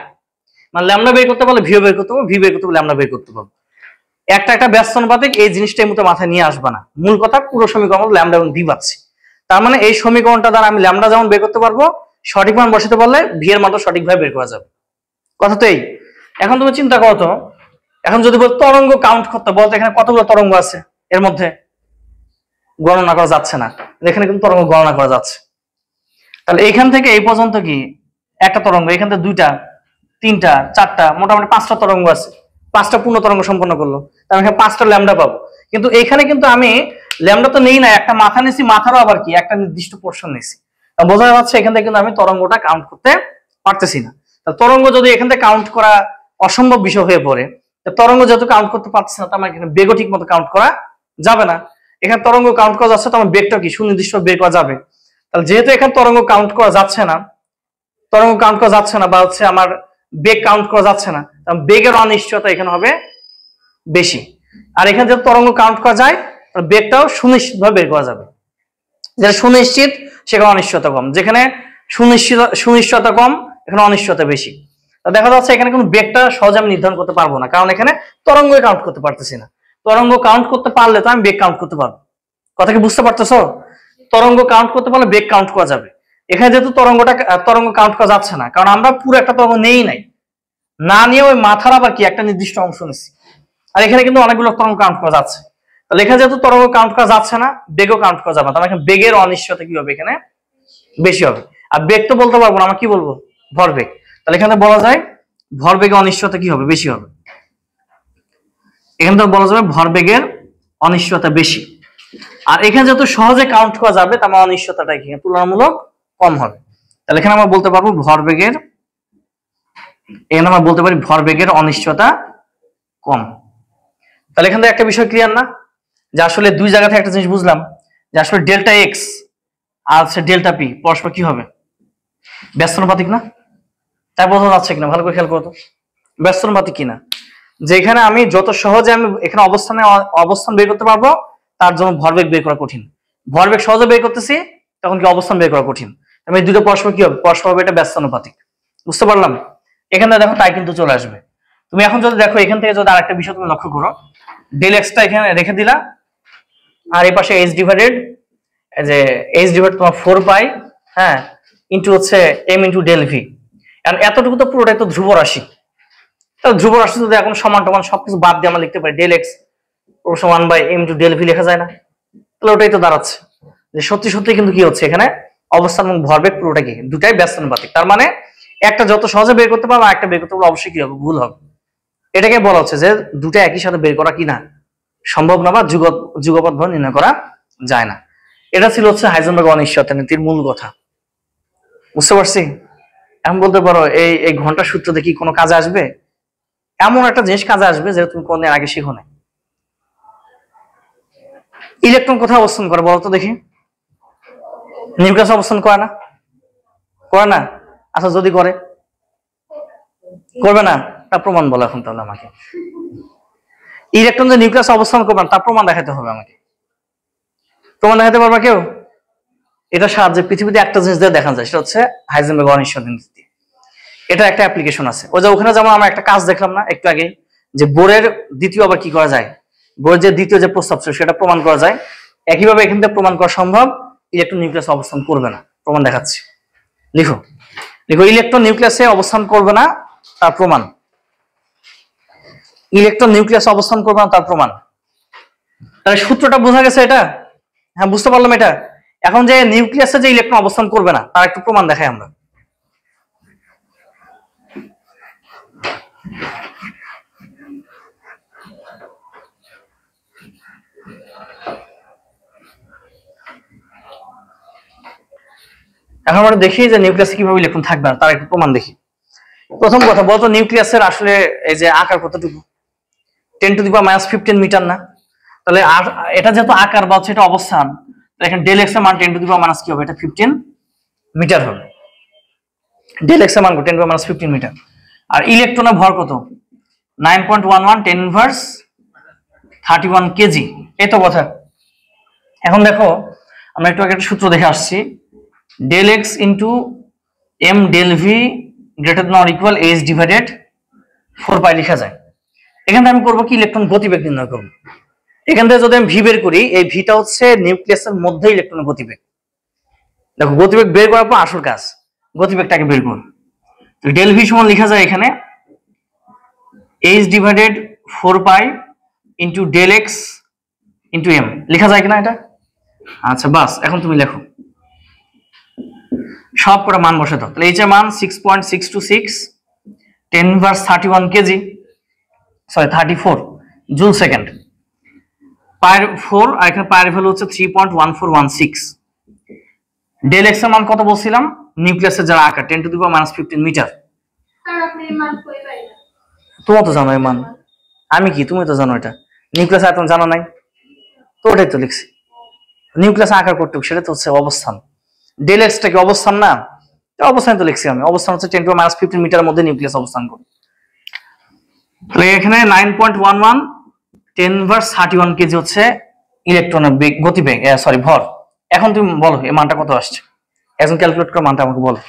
মানে ল্যামডা বের করতে পারলে ভিও বের করতে পারবো, ভি বের করতে পারলে ল্যামডা বের করতে পারবো। একটা ব্যস্ত অনুপাতিক, এই জিনিসটা এই মতো মাথায় নিয়ে আসবে না। মূল কথা পুরো সমীকরণ ল্যামডা এবং ভি পাচ্ছি। তার মানে এই সমীকরণটা দ্বারা আমি ল্যামডা যেমন বের করতে পারবো, সঠিক মান বসাতে পারলে ভি এর মানটা সঠিকভাবে বের করা যাবে। কথা তো এই। এখন তুমি চিন্তা করো তো, এখন যদি বল তরঙ্গ কাউন্ট করতে, বলতো এখানে কতগুলো তরঙ্গ আছে, এর মধ্যে গণনা করা যাচ্ছে না, এখানে কিন্তু তরঙ্গ গণনা করা যাচ্ছে। তাহলে এইখান থেকে এই পর্যন্ত কি একটা তরঙ্গ, এখান থেকে দুইটা, তিনটা, চারটা, মোটামুটি পাঁচটা তরঙ্গ আছে, পাঁচটা পূর্ণ তরঙ্গ সম্পন্ন করলো, তার মানে পাঁচটা ল্যামডা পাবো। কিন্তু এইখানে কিন্তু আমি ল্যামডা তো নেই না, একটা মাথা নিছি, মাথারও আবার কি একটা নির্দিষ্ট পোর্শন নিছি। বোঝা যাচ্ছে এখান থেকে কিন্তু আমি তরঙ্গটা কাউন্ট করতে পারতেছি না। তরঙ্গ যদি এখান থেকে কাউন্ট করা অসম্ভব বিষয় হয়ে পড়ে, তরঙ্গ যেহেতু কাউন্ট করতে পারছি না, তার মানে এখানে বেগও ঠিক মতো কাউন্ট করা যাবে না। এখানে তরঙ্গ কাউন্ট করা যাচ্ছে, তখন বেগটা কি সুনির্দিষ্ট বের করা যাবে। তাহলে যেহেতু এখানে তরঙ্গ কাউন্ট করা যাচ্ছে না, তরঙ্গ কাউন্ট করা যাচ্ছে না, বা হচ্ছে আমার বেগ কাউন্ট করা যাচ্ছে না, বেগের অনিশ্চয়তা এখানে হবে বেশি। আর এখানে যেহেতু তরঙ্গ কাউন্ট করা যায়, বেগটাও সুনিশ্চিতভাবে বের করা যাবে। যেটা সুনিশ্চিত সেখানে অনিশ্চয়তা কম, যেখানে সুনিশ্চয়তা কম এখানে অনিশ্চয়তা বেশি। দেখা যাচ্ছে এখানে কোনো বেগটা সহজে আমি নির্ধারণ করতে পারবো না, কারণ এখানে তরঙ্গ কাউন্ট করতে পারতেছি না। তরঙ্গ কাউন্ট করতে পারলে তো আমি বেগ কাউন্ট করতে পারবো। কথা কি বুঝতে পারতেছো? তরঙ্গ কাউন্ট করতে পারলে বেগ কাউন্ট করা যাবে। এখানে যেহেতু তরঙ্গ কাউন্ট করা যাচ্ছে না, কারণ আমরা পুরো একটা তরঙ্গ নেই নাই, না নিয়ে ওই মাথার আবার কি একটা নির্দিষ্ট অংশ নিচ্ছি। আর এখানে কিন্তু অনেকগুলো তরঙ্গ কাউন্ট করা যাচ্ছে। তাহলে এখানে যেহেতু তরঙ্গ কাউন্ট করা যাচ্ছে না, বেগও কাউন্ট করা যাবে না, তাহলে এখানে বেগের অনিশ্চয়তা কি হবে? এখানে বেশি হবে। আর বেগ তো বলতে পারবো না, আমরা কি বলবো? ভরবেগ। তাহলে এখানে বলা যায় ভরবেগের অনিশ্চয়তা কি হবে? বেশি হবে। এখানে তো বলা যাবে ভরবেগের অনিশ্চয়তা বেশি। আর এখানে যেহেতু সহজে কাউন্ট করা যাবে, তার মানে অনিশ্চয়তাটা এখানে তুলনামূলক কম হবে। তাহলে এখানে আমরা বলতে পারবো ভরবেগের, এখানে আমরা বলতে পারি ভরবেগের অনিশ্চয়তা কম। তাহলে এখান থেকে একটা বিষয় ক্লিয়ার না, যে আসলে দুই জায়গা থেকে একটা জিনিস বুঝলাম, যে আসলে ডেল্টা এক্স আর ডেল্টা পি পরস্পর কি হবে? ব্যস্তানুপাতিক না? তাই বোঝা যাচ্ছে কিনা? ভালো করে খেয়াল করো তো, ব্যস্তানুপাতিক কিনা। যেখানে আমি যত সহজে আমি এখানে অবস্থান বের করতে পারবো, তার জন্য ভরবেগ বের করা কঠিন। ভরবেগ সহজে বের করতেছি, তখন কি অবস্থান বের করা কঠিন। আমি দুটো পরস্পর কি হবে? পরস্পর হবে এটা ব্যস্তানুপাতিক। বুঝতে পারলাম? এখানে দেখো তাই কিন্তু চলে আসবে। তুমি এখন যদি দেখো এখান থেকে যদি আরেকটা বিষয় তুমি লক্ষ্য করো, ডেল এক্সটা এখানে রেখে দিলা, আর এই পাশে এইচ ডিভাইডেড, যে এইচ ডিভাইড তোমার 4 পাই, হ্যাঁ, ইন্টু হচ্ছে এম ইন্টু ডেল ভি। এতটুকু তো পুরোটাই তো ধ্রুব রাশি। ধ্রুব রাশি যদি এখন সমান টমান সবকিছু বাদ দিয়ে আমরা লিখতে পারি ডেল এক্স সমান by m into del v লেখা যায় না? তাহলে ওটাই তো দাঁড়াচ্ছে যে সত্যি সত্যি কিন্তু কি হচ্ছে এখানে অবস্থান এবং ভরবেগ পুরোটা কি দুটাই ব্যস্তানুপাতিক। তার মানে একটা যত সহজে বের করতে পারবো একটা বের করতে পারলে অবশ্যই কি হবে, ভুল হবে। এটাকে বলা হচ্ছে যে দুটা একই সাথে বের করা কি না সম্ভব না, বা যুগপৎ ভাবে নির্ণয় করা যায় না। এটা ছিল হচ্ছে হাইজেনবার্গ অনিশ্চয়তা নীতির মূল কথা। বুঝতে পারছি? এখন বলতে পারো এই ঘন্টা সূত্র দেখি কোনো কাজে আসবে? এমন একটা জিনিস কাজে আসবে যেটা তুমি কোনদিন আগে শিখো না। ইলেকট্রন কোথায় অবস্থান করে বলতো দেখি? নিউক্লিয়াসে অবস্থান করে না? করে না? আচ্ছা যদি করে, করবে না, তার প্রমাণ বলো এখন তাহলে আমাকে। ইলেকট্রন যে নিউক্লিয়াসে অবস্থান করবে না তার প্রমাণ দেখাতে হবে আমাকে। প্রমাণ দেখাতে পারবা কেউ? এটা সাহায্যে পৃথিবীতে একটা জিনিস দিয়ে দেখা যায়, সেটা হচ্ছে হাইজেনবার্গ অনিশ্চয়তা নীতি। এটা একটা অ্যাপ্লিকেশন আছে। ওই যে ওখানে যেমন আমরা একটা কাজ দেখলাম না একটু আগে, যে বোরের দ্বিতীয় আবার কি করা যায়, বোরের যে দ্বিতীয় যে প্রস্তাব ছিল সেটা প্রমাণ করা যায়। একইভাবে এখান থেকে প্রমাণ করা সম্ভব ইলেকট্রন নিউক্লিয়াসে অবস্থান করবে না। প্রমাণ দেখাচ্ছি, লিখো লিখো। ইলেকট্রন নিউক্লিয়াসে অবস্থান করবে না তার প্রমাণ। ইলেকট্রন নিউক্লিয়াসে অবস্থান করবে না তার প্রমাণ। তাহলে সূত্রটা বোঝা গেছে এটা? হ্যাঁ, বুঝতে পারলাম এটা। এখন যে নিউক্লিয়াসে যে ইলেকট্রন অবস্থান করবে না তার একটু প্রমাণ দেখাই আমরা। এখন আমরা দেখি যে নিউক্লিয়াসে কিভাবে ইলেকট্রন থাকবে না তার একটু প্রমাণ দেখি। প্রথম কথা বলতো নিউক্লিয়াসের আসলে এই যে আকার কতটুকু? 10⁻⁻15 মিটার না? তাহলে এটা যেহেতু আকার বা হচ্ছে এটা অবস্থান, এখানে ডেল এক্স এর মান 10⁻⁻ কি হবে? এটা 15 মিটার হবে। ডেল এক্স এর মান 10⁻15 মিটার। আর ইলেকট্রনের ভর কত? 9.11 10⁻31 কেজি। এই তো কথা। এখন দেখো আমরা একটু আগে একটা সূত্র দেখে আসছি, del x into m del v greater than or equal h divided 4 pi লেখা যায়। এখান থেকে আমি করবো কি, ইলেকট্রন গতিবেগ নির্ণয় করবো। এখান থেকে যদি আমি ভি বের করি, এই ভিটা হচ্ছে নিউক্লিয়াসের মধ্যে ইলেকট্রনের গতিবেগ। দেখো গতিবেগ বের করার পর আসল কাজ গতিবেগটাকে বের করব। ডেল ভি সমান লেখা যায় এখানে h divided 4 pi into del x into m. লেখা যায় কিনা এটা? আচ্ছা বাস, এখন তুমি লেখো সব করে মান বসে দাও। তাহলে এইচ এর মান 6.626 10⁻31 কেজি, সরি 34 জুল সেকেন্ড। পায়ের 4 আর এখানে পায়ের ভ্যালু হচ্ছে 3.1416। ডেল এক্স এর মান কত বলছিলাম? নিউক্লিয়াসের যারা আকার 10⁻15 মিটার। তুমি তো জানো এই মান, আমি কি তুমি তো জানো এটা। নিউক্লিয়াস আয়তন জানো নাই তো, ওটাই তো লিখছি। নিউক্লিয়াস আকার কতটুকু সেটা তো হচ্ছে অবস্থান। ডেল এক্সটা কি অবস্থান না? অবস্থান তো লিখছি আমি। অবস্থান হচ্ছে 10⁻15 মিটারের মধ্যে নিউক্লিয়াস অবস্থান করে। তাহলে এখানে 9.11 10⁻31 কেজি হচ্ছে ইলেকট্রনের বেগ, গতিবেগ, সরি ভর। এখন তুমি বলো এই মানটা কত আসছে? একজন ক্যালকুলেট করে মানটা আমাকে বলো।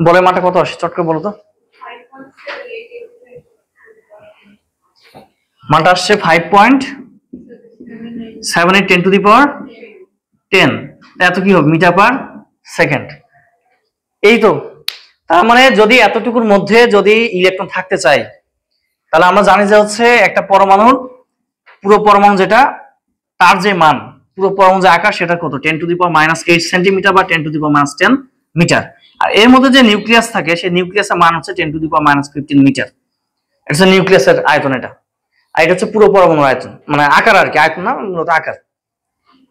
বলে মানটা কত আসছে চট করে বলো তো। মানটা আসছে 5.78 10⁻10। এত কি হবে? Metre per second. এই তো। তার মানে যদি এতটুকুর মধ্যে যদি ইলেকট্রন থাকতে চাই, তাহলে আমরা জানি যে হচ্ছে একটা পরমাণুর পুরো পরমাণু যেটা তার যে মান, পুরো পরমাণু যে আকার সেটা কত? 10⁻⁻8 সেন্টিমিটার বা 10⁻10 মিটার। আর এর মধ্যে যে নিউক্লিয়াস থাকে সেই নিউক্লিয়াসের মান হচ্ছে 10⁻15 মিটার। এটা হচ্ছে নিউক্লিয়াসের আয়তন এটা। আর এটা হচ্ছে পুরো পরমাণুর আয়তন, মানে আকার আর কি, আয়তন না, মূলত আকার।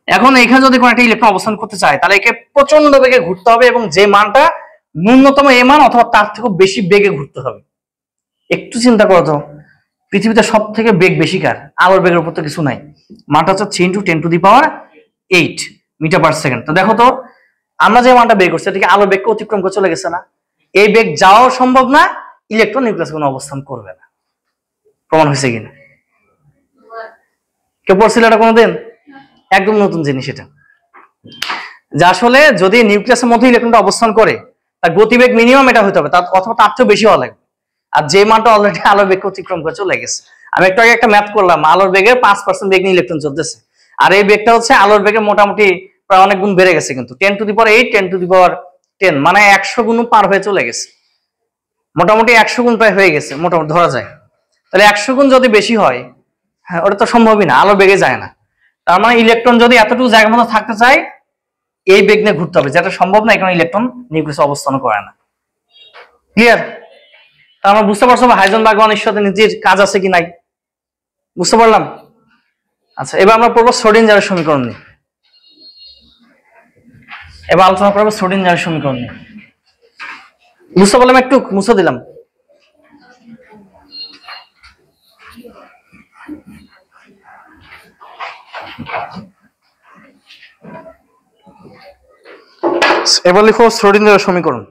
এখন এখানে যদি কোনো একটা ইলেকট্রন অবস্থান করতে চায় তাহলে একে প্রচন্ড বেগে ঘুরতে হবে, এবং যে মানটা ন্যূনতম এ মান অথবা তার থেকে বেশি বেগে ঘুরতে হবে। একটু চিন্তা করো তো, পৃথিবীতে সব থেকে বেগ বেশি কার? আলোর বেগের উপর তো কিছু নাই। মানটা হচ্ছে 3 × 10⁸8 মিটার পার সেকেন্ড। তো দেখো তো আমরা যে মানটা বের করছি এটাকে আলোর বেগকে অতিক্রম করে চলে গেছে না? এই বেগ যাওয়াও সম্ভব না, ইলেকট্রন নিউক্লিয়াসে কোনো অবস্থান করবে না। প্রমাণ হয়েছে কিনা? কেউ পড়ছিল এটা কোনোদিন? একদম নতুন জিনিস এটা, যে আসলে যদি নিউক্লিয়াসের মধ্যে ইলেকট্রনটা অবস্থান করে তার গতিবেগ মিনিমাম এটা হতে হবে, তার অথবা তার চেয়ে বেশি হওয়া লাগবে। আর যে মানটা অলরেডি আলোর বেগকে অতিক্রম করে চলে গেছে, আমি একটু আগে একটা ম্যাথ করলাম, আলোর বেগের 5% বেগ নিয়ে ইলেকট্রন চলতেছে, আর এই বেগটা হচ্ছে আলোর বেগের মোটামুটি প্রায় অনেক গুণ বেড়ে গেছে, কিন্তু 10⁸, 10⁻10, মানে 100 গুণ পার হয়ে চলে গেছে, মোটামুটি 100 গুণ প্রায় হয়ে গেছে মোটামুটি ধরা যায়। তাহলে 100 গুণ যদি বেশি হয়, হ্যাঁ ওটা তো সম্ভবই না, আলো বেগে যায় না। তার মানে ইলেকট্রন যদি এতটুকু জায়গার মধ্যে থাকতে চায় এই বেগ নিয়ে ঘুরতে হবে, যেটা সম্ভব না, কারণ ইলেকট্রন নিউক্লিয়াসে অবস্থান করে না। ক্লিয়ার? তার মানে বুঝতে পারছো হাইজেনবার্গ অনিশ্চয়তা নীতির কাজ আছে কি নাই, বুঝতে পারলাম? আচ্ছা, এবার আমরা পড়বো শ্রোডিঞ্জারের সমীকরণ নিয়ে। এবার আলোচনা করবো শ্রোডিঞ্জারের সমীকরণ নিয়ে। বুঝতে পারলাম? একটু মুছে দিলাম। এবার লিখো শ্রোডিঞ্জারের সমীকরণ।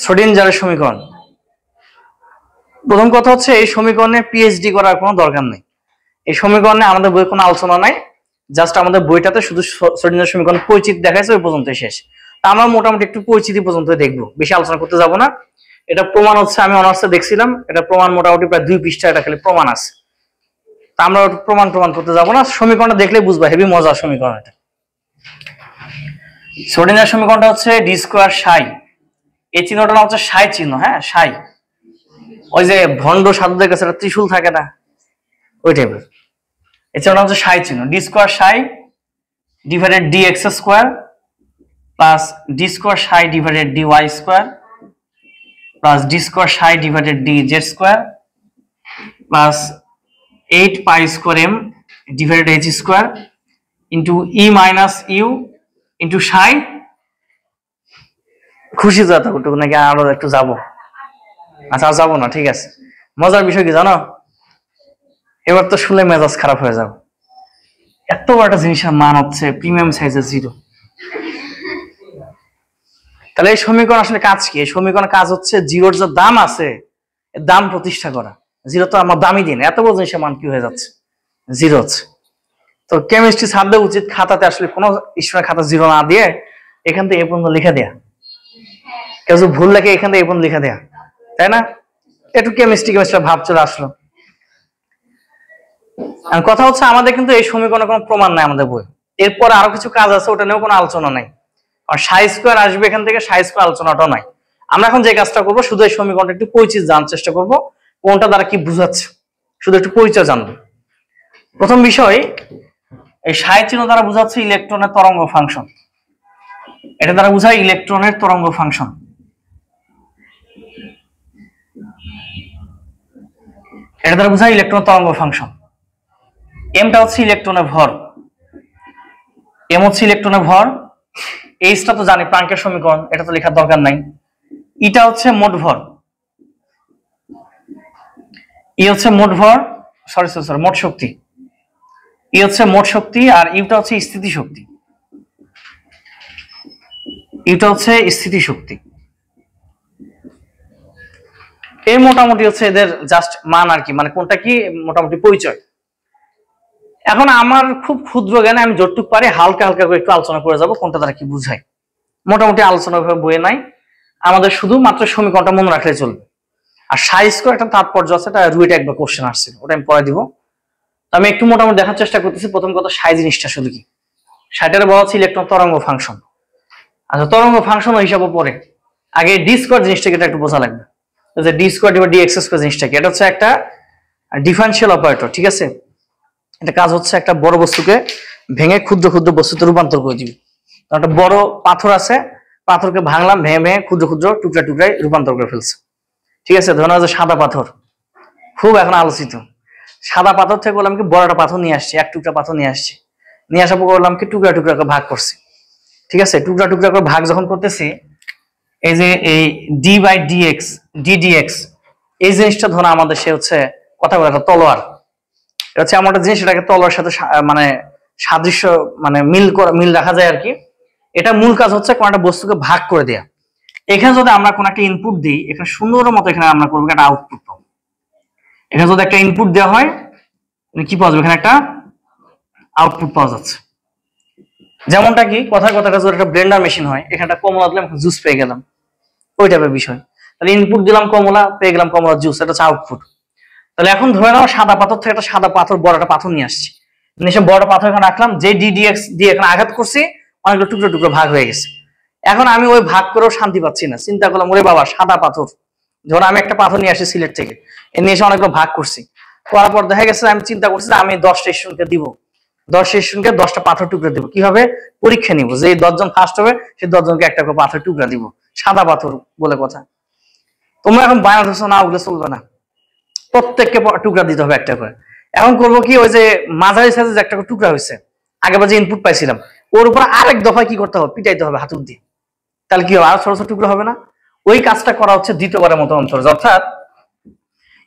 শ্রোডিঞ্জারের সমীকরণ। প্রথম কথা হচ্ছে এই সমীকরণে পিএইচডি করার কোনো দরকার নেই। এই সমীকরণে আমাদের বইয়ে কোনো আলোচনা নাই, জাস্ট আমাদের বইটাতে শুধু শ্রোডিঞ্জার সমীকরণ পরিচিতি দেখাইছে, ওই পর্যন্ত শেষ। তা আমরা মোটামুটি একটু পরিচিতি পর্যন্ত দেখবো, বেশি আলোচনা করতে যাব না। এটা প্রমাণ হচ্ছে, আমি অনার্সে দেখছিলাম, এটা প্রমাণ মোটামুটি প্রায় 2 পৃষ্ঠা, এটা খালি প্রমাণ আছে। তা আমরা প্রমাণ করতে যাব না, সমীকরণটা দেখলে বুঝবা হেভি মজার সমীকরণ এটা। শ্রোডিঞ্জার সমীকরণটা হচ্ছে ডি স্কোয়ার সাই, এই চিহ্নটা নাম হচ্ছে সাই চিহ্ন। হ্যাঁ, সাই, ওই যে ভন্ড সাধুদের কাছে একটা ত্রিশূল থাকে না, ওই টাইপের। এই চিহ্নটা হচ্ছে সাই চিহ্ন। D square psi divided d x square plus d square psi divided d y square plus d square psi divided d z square plus 8 pi square m divided h square into e minus u into psi. খুশি তো এতটুকু নাকি আরো একটু যাবো? আচ্ছা, আর যাবো না, ঠিক আছে। মজার বিষয় কি জানো, এবার তো শুনে মেজাজ খারাপ হয়ে যাবে। এত বড় একটা জিনিসের মান হচ্ছে প্রিমিয়াম সাইজের 0। তাহলে এই সমীকরণ আসলে কাজ কি? এই সমীকরণ কাজ হচ্ছে জিরোর যে দাম আছে এর দাম প্রতিষ্ঠা করা। জিরো তো আমার দামই দিন, এত বড় জিনিসের মান কি হয়ে যাচ্ছে? 0 হচ্ছে। তো কেমিস্ট্রি ছাড়লে উচিত খাতাতে আসলে কোনো স্টুডেন্টের খাতা 0 না দিয়ে এখান থেকে এ পর্যন্ত লিখে দেয়া, কেউ যদি ভুল লেখে এখান থেকে এ পর্যন্ত লিখে দেয়া, তাই না? একটু কেমিস্ট্রি ভাব চলে আসলো। কথা হচ্ছে আমাদের কিন্তু এই সমীকরণের কোনো প্রমাণ নাই আমাদের বই। এরপর আরো কিছু কাজ আছে, ওটা নিয়েও কোনো আলোচনা নাই। আর সাই স্কোয়ার আসবে এখান থেকে, সাই স্কোয়ার আলোচনাটাও নাই। আমরা এখন যে কাজটা করবো, শুধু এই সমীকরণটা একটু পরিচিত জানার চেষ্টা করবো, কোনটা দ্বারা কি বুঝাচ্ছে, শুধু একটু পরিচয় জানবো। প্রথম বিষয়, এই সাই চিহ্ন দ্বারা বোঝাচ্ছে ইলেকট্রনের তরঙ্গ ফাংশন। এটা দ্বারা বোঝায় ইলেকট্রনের তরঙ্গ ফাংশন। এটা দ্বারা বোঝায় ইলেকট্রন তরঙ্গ ফাংশন। এমটা হচ্ছে ইলেকট্রনের ভর, এম হচ্ছে ইলেকট্রনের ভর। এইচটা তো জানি প্লাঙ্কের সমীকরণ, এটা তো লেখার দরকার নাই। ইটা হচ্ছে মোট ভর, ই হচ্ছে মোট ভর, সরি মোট শক্তি। ই হচ্ছে মোট শক্তি, আর ইউটা হচ্ছে স্থিতি শক্তি। ইউটা হচ্ছে স্থিতি শক্তি। এই মোটামুটি হচ্ছে এদের জাস্ট মান আর কি, মানে কোনটা কি মোটামুটি পরিচয়। এখন আমার খুব ক্ষুদ্র জ্ঞানে আমি যতটুকু পারি হালকা হালকা করে একটু আলোচনা করে যাব, কোনটা দ্বারা কি বুঝায়। মোটামুটি আলোচনা বইয়ে নাই, আমাদের শুধু মাত্র সমীকরণটা মনে রাখলে চলবে। আর সাই স্কোয়ার একটা তাৎপর্য আছে, এটা রুইটে একবার কোশ্চেন আসছিল, ওটা আমি পরে দিব। আমি একটু মোটামুটি দেখার চেষ্টা করতেছি। প্রথম কথা, সাই জিনিসটা শুধু কি, সাইটারে বলা হচ্ছে ইলেকট্রন তরঙ্গ ফাংশন। আচ্ছা, তরঙ্গ ফাংশন হিসাবে পরে আগে ডি স্কোয়ার জিনিসটাকে একটু বোঝা লাগবে, যে D square divide D x square জিনিসটা কি। এটা হচ্ছে একটা ডিফারেনশিয়াল অপারেটর, ঠিক আছে? এটা কাজ হচ্ছে একটা বড় বস্তুকে ভেঙে ক্ষুদ্র ক্ষুদ্র বস্তুতে রূপান্তর করে দিবি। একটা বড় পাথর আছে, পাথরকে ভাঙলাম, ভেঙে ভেঙে ক্ষুদ্র ক্ষুদ্র টুকরা টুকরায় রূপান্তর করে ফেলছে, ঠিক আছে? ধরুন যে সাদা পাথর খুব এখন আলোচিত, সাদা পাথর থেকে বললাম কি বড় একটা পাথর নিয়ে আসছি, এক টুকরা পাথর নিয়ে আসছি, নিয়ে আসার পর বললাম কি টুকরা টুকরা করে ভাগ করছি, ঠিক আছে? টুকরা টুকরা করে ভাগ যখন করতেছি, এই যে এই ডি বাই ডিএক্স, ডিডিএক্স, এই জিনিসটা ধরো আমাদের সে হচ্ছে কথা বলে একটা তলোয়ার। এটা হচ্ছে এমন একটা জিনিস, এটাকে তলোয়ারের সাথে মানে সাদৃশ্য, মানে মিল রাখা যায় আর কি। এটা মূল কাজ হচ্ছে কোন একটা বস্তুকে ভাগ করে দেয়া। এখানে যদি আমরা কোন একটা ইনপুট দিই, এখানে সুন্দর মতো এখানে আমরা করবো একটা আউটপুট পাবো। এখানে যদি একটা ইনপুট দেওয়া হয় কি পাওয়া যাবে, এখানে একটা আউটপুট পাওয়া যাচ্ছে। যেমনটা কি কথার কথাটা যদি একটা ব্লেন্ডার মেশিন হয়, এখানে একটা কমলা দিলাম জুস পেয়ে গেলাম, ওই টাইপের বিষয়। তাহলে ইনপুট দিলাম কমলা, পেয়ে গেলাম কমলা জুস, এটা হচ্ছে আউটপুট। তাহলে এখন ধরে নাও সাদা পাথর থেকে একটা সাদা পাথর, বড় একটা পাথর নিয়ে আসছি, নিয়ে বড় পাথর এখানে রাখলাম, যে ডিডিএক্স দিয়ে এখানে আঘাত করছি অনেকগুলো টুকরো টুকরো ভাগ হয়ে গেছে। এখন আমি ওই ভাগ করেও শান্তি পাচ্ছি না, চিন্তা করলাম ওরে বাবা সাদা পাথর, ধর আমি একটা পাথর নিয়ে আসি সিলেট থেকে, এ নিয়ে এসে অনেকগুলো ভাগ করছি, করার পর দেখা গেছে আমি চিন্তা করছি যে আমি 10টা স্টুডেন্টকে দিব, 10টা স্টুডেন্টকে 10টা পাথর টুকরা দিব, কিভাবে পরীক্ষা নিব, যে 10 জন ফার্স্ট হবে সেই 10 জনকে একটা করে পাথর টুকরা দিব, সাদা পাথর বলে কথা। তোমরা এখন বায়ান ধরছো না, ওগুলো চলবে না, প্রত্যেককে টুকরা দিতে হবে একটা করে। এখন করবো কি, ওই যে মাঝারি সাইজে যে একটা করে টুকরা হয়েছে, আগে যে ইনপুট পাইছিলাম ওর উপর আরেক দফায় কি করতে হবে, পিটাইতে হবে হাতুড় দিয়ে, তাহলে কি হবে, আরো ছোট ছোট টুকরো হবে না? ওই কাজটা করা হচ্ছে দ্বিতীয়বারের মতো অন্তর, অর্থাৎ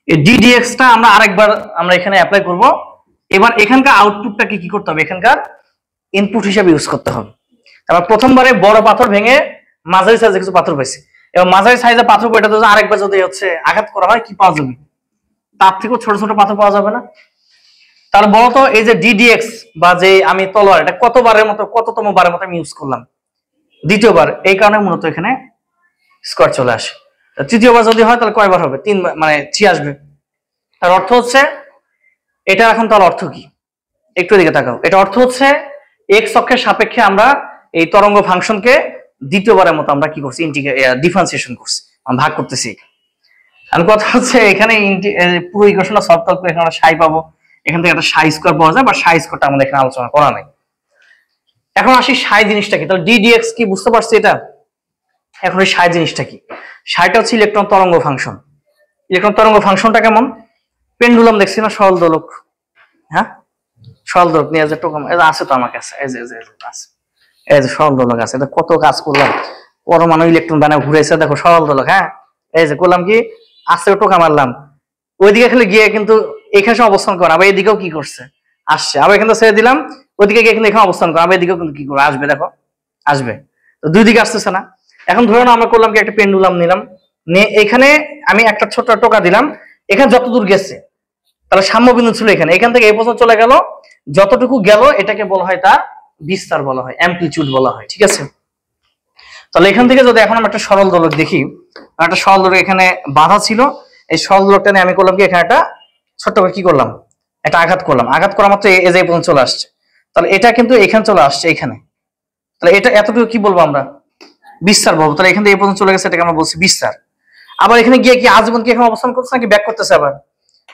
এই ডিডিএক্স টা আমরা আরেকবার আমরা এখানে অ্যাপ্লাই করব। এবার এখানকার আউটপুটটাকে কি করতে হবে, এখানকার ইনপুট হিসেবে ইউজ করতে হবে। তারপর প্রথমবারে বড় পাথর ভেঙে মাঝারি সাইজে কিছু পাথর পাইছি, এবং মাঝারি সাইজের পাথর এটা যদি আরেকবার যদি হচ্ছে আঘাত করা হয় কি পাওয়া যাবে, তার থেকেও ছোট ছোট পাথর পাওয়া যাবে না? তাহলে বলতো এই যে ডিডিএক্স বা যে আমি তলোয়ার, এটা কতবারের মতো, কততম বারের মতো আমি ইউজ করলাম, দ্বিতীয়বার, এই কারণে মূলত এখানে স্কোয়ার চলে আসে। তৃতীয়বার যদি হয় তাহলে কয়বার হবে, 3, মানে 3 আসবে। তার অর্থ হচ্ছে এটা, এখন তার অর্থ কি একটু দিকে তাকাও, এটা অর্থ হচ্ছে এক্স অক্ষের সাপেক্ষে আমরা এই তরঙ্গ ফাংশনকে দ্বিতীয়বারের মতো আমরা কি করছি, ডিফারেন্সিয়েশন করছি, ভাগ করতেছি। আর কথা হচ্ছে এখানে পুরো ইকুয়েশনটা সলভ করে এখানে আমরা সাই পাবো, এখান থেকে একটা সাই স্কোয়ার পাওয়া যায়, বা সাই স্কোয়ারটা আমাদের এখানে আলোচনা করা নাই। এখন আসি সাই জিনিসটা কি, তাহলে ডিডিএক্স কি বুঝতে পারছি এটা। এখন এই সাই জিনিসটা কি, সাইটা হচ্ছে ইলেকট্রন তরঙ্গ ফাংশন। ইলেকট্রন তরঙ্গ ফাংশনটা কেমন, পেন্ডুলাম দেখছি না, সরল দোলক, হ্যাঁ সরল দোলক নিয়ে যে টোকা আছে তো আমার কাছে, এই যে আছে, এই যে সরল দোলক আছে, এটা কত কাজ করলাম, পরমাণু ইলেকট্রন বানায় ঘুরেছে, দেখো সরল দোলক, হ্যাঁ এই যে করলাম কি আস্তে টোকা মারলাম, ওইদিকে খালি গিয়ে কিন্তু এখানে অবস্থান করে, আবার এদিকেও কি করছে আসছে, আবার এখানে ছেড়ে দিলাম, ওইদিকে গিয়ে কিন্তু এখানে অবস্থান করে, আবার এদিকেও কিন্তু কি করে আসবে, দেখো আসবে, তো দুই দিকে আসতেছে না। এখন ধরে নাও আমরা করলাম কি একটা পেন্ডুলাম নিলাম, নিয়ে এখানে আমি একটা ছোট টোকা দিলাম, এখানে যতদূর গেছে তাহলে সাম্যবিন্দু ছিল এখানে, এখান থেকে এই পর্যন্ত চলে গেল, যতটুকু গেল এটাকে বলা হয় তার বিস্তার বলা হয়, অ্যামপ্লিটিউড বলা হয়, ঠিক আছে। তাহলে এখান থেকে যদি এখন আমরা একটা সরল দোলক দেখি, একটা সরল দোলক এখানে বাধা ছিল, এই সরল দোলকটা নিয়ে আমি করলাম কি এখানে একটা ছোট্ট করে কি করলাম, একটা আঘাত করলাম, আঘাত করা মাত্র এই যে পর্যন্ত চলে আসছে, তাহলে এটা কিন্তু এখানে চলে আসছে এখানে, তাহলে এটা এতটুকু কি বলবো আমরা, বিস্তার বলবো। তাহলে এখান থেকে এই পর্যন্ত চলে গেছে, এটাকে আমরা বলছি বিস্তার। আবার এখানে গিয়ে কি আজীবন কি এখানে অবস্থান করতেছে নাকি ব্যাক করতেছে,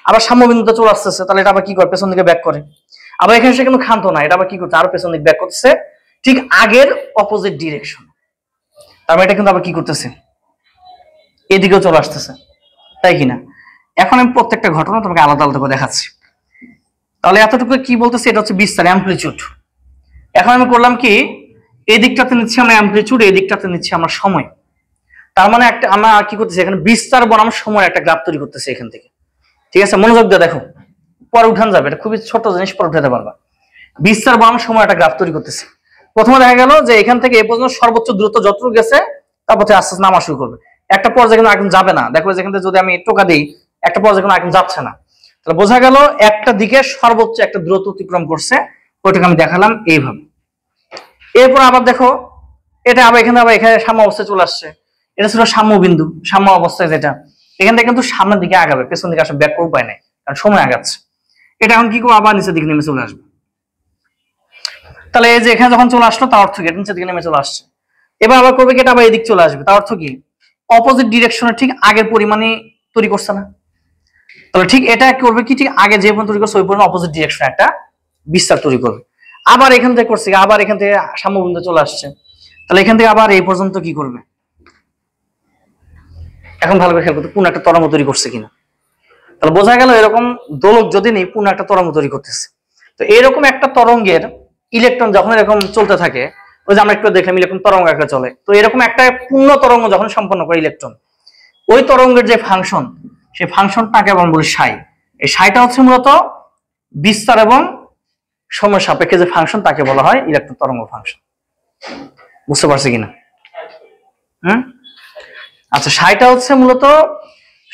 আবার সাম্যবিন্দুতে চলে আসতেছে, তাহলে এটা আবার কি করে, পেছন দিকে ব্যাক করে। আবার এখানে সে কিন্তু ক্ষান্ত না, এটা আবার কি করছে, আরো পেছন দিকে ব্যাক করতেছে, ঠিক আগের অপোজিট ডিরেকশন, তার মানে এটা কিন্তু আবার কি করতেছে, এদিকেও চলে আসতেছে, তাই কিনা। এখন আমি প্রত্যেকটা ঘটনা তোমাকে আলাদা আলাদা করে দেখাচ্ছি। তাহলে এতটুকু কি বলতেছে, এটা হচ্ছে বিস্তার, অ্যামপ্লিটিউড। এখন আমি করলাম কি, এই দিকটাতে নিচ্ছি আমরা অ্যামপ্লিটিউড, এই দিকটাতে নিচ্ছি আমরা সময়। তার মানে একটা আমরা কি করতেছি, এখানে বিস্তার বনাম সময় একটা গ্রাফ তৈরি করতেছে এখান থেকে, ঠিক আছে। মনোযোগ দিয়ে দেখো, পরে উঠান যাবে, এটা খুবই ছোট জিনিস, পরে উঠাতে পারবা। বিস্তার বনাম সময় একটা গ্রাফ তৈরি করতেছি। প্রথমে দেখা গেল যে এখান থেকে এই পর্যন্ত সর্বোচ্চ দূরত্ব যতটুকু গেছে, তারপর আস্তে আস্তে নামা শুরু করবে, একটা পর্যায়ে কিন্তু একদম যাবে না, দেখো যেখান থেকে যদি আমি টোকা দিই একটা পর্যায়ে কিন্তু একদম যাচ্ছে না, তাহলে বোঝা গেল একটা দিকে সর্বোচ্চ একটা দূরত্ব অতিক্রম করছে, ওইটাকে আমি দেখালাম এইভাবে। এরপর আবার দেখো এটা আবার এখানে সাম্য অবস্থায় চলে আসছে, এটা ছিল সাম্য বিন্দু, সাম্য অবস্থায় যেটা, এখান থেকে কিন্তু সামনের দিকে আগাবে, পেছন দিকে আসলে ব্যাক করার উপায় নাই, কারণ সময় আগাচ্ছে। এটা এখন কি করবো, আবার নিচের দিকে নেমে চলে আসবে। তাহলে এই যে এখানে যখন চলে আসলো, তার অর্থ কি, নিচের দিকে নেমে চলে আসছে। এবার আবার করবে কি, এটা আবার এদিক চলে আসবে, তার অর্থ কি, অপোজিট ডিরেকশনে ঠিক আগের পরিমাণে তৈরি করছে না। তাহলে ঠিক এটা করবে কি, ঠিক আগে যে পরিমাণ তৈরি করছে ওই পরিমাণ অপোজিট ডিরেকশনে একটা বিস্তার তৈরি করবে। আবার এখান থেকে করছে, আবার এখান থেকে সাম্যবিন্দু চলে আসছে, তাহলে এখান থেকে আবার এই পর্যন্ত কি করবে, এখন ভালো করে খেয়াল করতে, পূর্ণ একটা তরঙ্গ তৈরি করছে কিনা। তাহলে বোঝা গেল এরকম দোলক যদি নেই, পূর্ণ একটা তরঙ্গ তৈরি করতেছে। তো এরকম একটা তরঙ্গের ইলেকট্রন যখন এরকম চলতে থাকে, ওই যে আমরা একটু দেখলাম ইলেকট্রন তরঙ্গ আকারে চলে, তো এরকম একটা পূর্ণ তরঙ্গ যখন সম্পন্ন করে ইলেকট্রন, ওই তরঙ্গের যে ফাংশন, সেই ফাংশনটাকে আমরা বলি সাই। এই সাইটা হচ্ছে মূলত বিস্তার এবং সময় সাপেক্ষে যে ফাংশন, তাকে বলা হয় ইলেকট্রন তরঙ্গ ফাংশন। বুঝতে পারছি কিনা? আচ্ছা, সাইটা হচ্ছে মূলত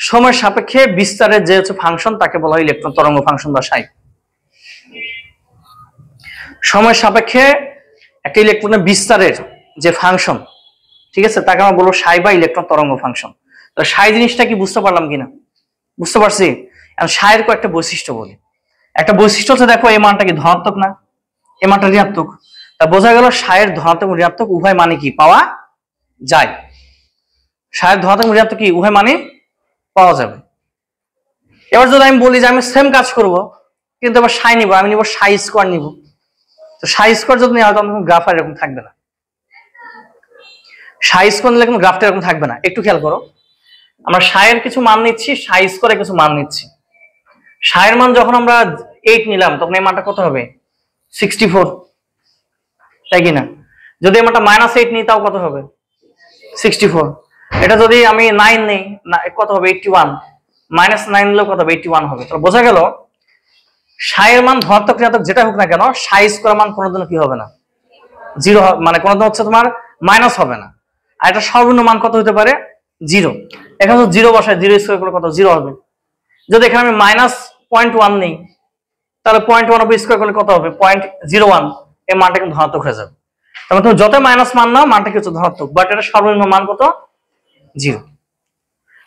সময়ের সাপেক্ষে বিস্তারের যে হচ্ছে ফাংশন তাকে বলা হয় ইলেকট্রন তরঙ্গ ফাংশন বা সাই। সময়ের সাপেক্ষে একটা ইলেকট্রনের বিস্তারের যে ফাংশন, ঠিক আছে, তাকে আমরা বলবো সাই বা ইলেকট্রন তরঙ্গ ফাংশন। তো সাই জিনিসটা কি বুঝতে পারলাম কিনা? বুঝতে পারছি। সাইয়ের কয়েকটা বৈশিষ্ট্য বলি। একটা বৈশিষ্ট্য হচ্ছে, দেখো এই মানটা কি ধনাত্মক না, এই মানটা ঋণাত্মক। তা বোঝা গেল সাইয়ের ধনাত্মক এবং ঋণাত্মক উভয় মানে কি পাওয়া যায়। সাইয়ের ধনাত্মক এবং ঋণাত্মক কি উভয় মানে পাওয়া যাবে। এবার যদি আমি বলি যে আমি সেম কাজ করব কিন্তু এবার সাই নিব, আমি নিব সাই স্কোয়ার নিব, তো সাই স্কোয়ার যদি নেওয়া হয় তখন গ্রাফ আর এরকম থাকবে না। সাই স্কোয়ার নিলে কিন্তু গ্রাফটা এরকম থাকবে না। একটু খেয়াল করো, আমরা সাইয়ের কিছু মান নিচ্ছি, সাই স্কোয়ারের কিছু মান নিচ্ছি। সাইয়ের মান যখন আমরা 8 নিলাম তখন এই মানটা কত হবে? 64, তাই কিনা? যদি এই মানটা -8 নিই তাও কত হবে? 64। এটা যদি আমি 9 নেই কত হবে? 81। -9 নিলেও কত হবে? 81 হবে। তাহলে বোঝা গেল সাইয়ের মান ধনাত্মক ঋণাত্মক যেটা হোক না কেন, সাই স্কোয়ার মান কোনোদিনও কি হবে না? 0 মানে কোনোদিন হচ্ছে তোমার মাইনাস হবে না। আর এটা সর্বনিম্ন মান কত হতে পারে? 0। এখানে তো 0 বসায় 0 স্কোয়ার করলে কত? 0 হবে। যদি এখানে আমি -0.1 নেই তাহলে 0.1 উপর স্কোয়ার করলে কত হবে? 0.01। এই মানটা কিন্তু ধনাত্মক হয়ে যাবে। তাহলে তুমি যত মাইনাস মান নাও মানটা কি হচ্ছে? ধনাত্মক। বাট এটা সর্বনিম্ন মান কত? 0।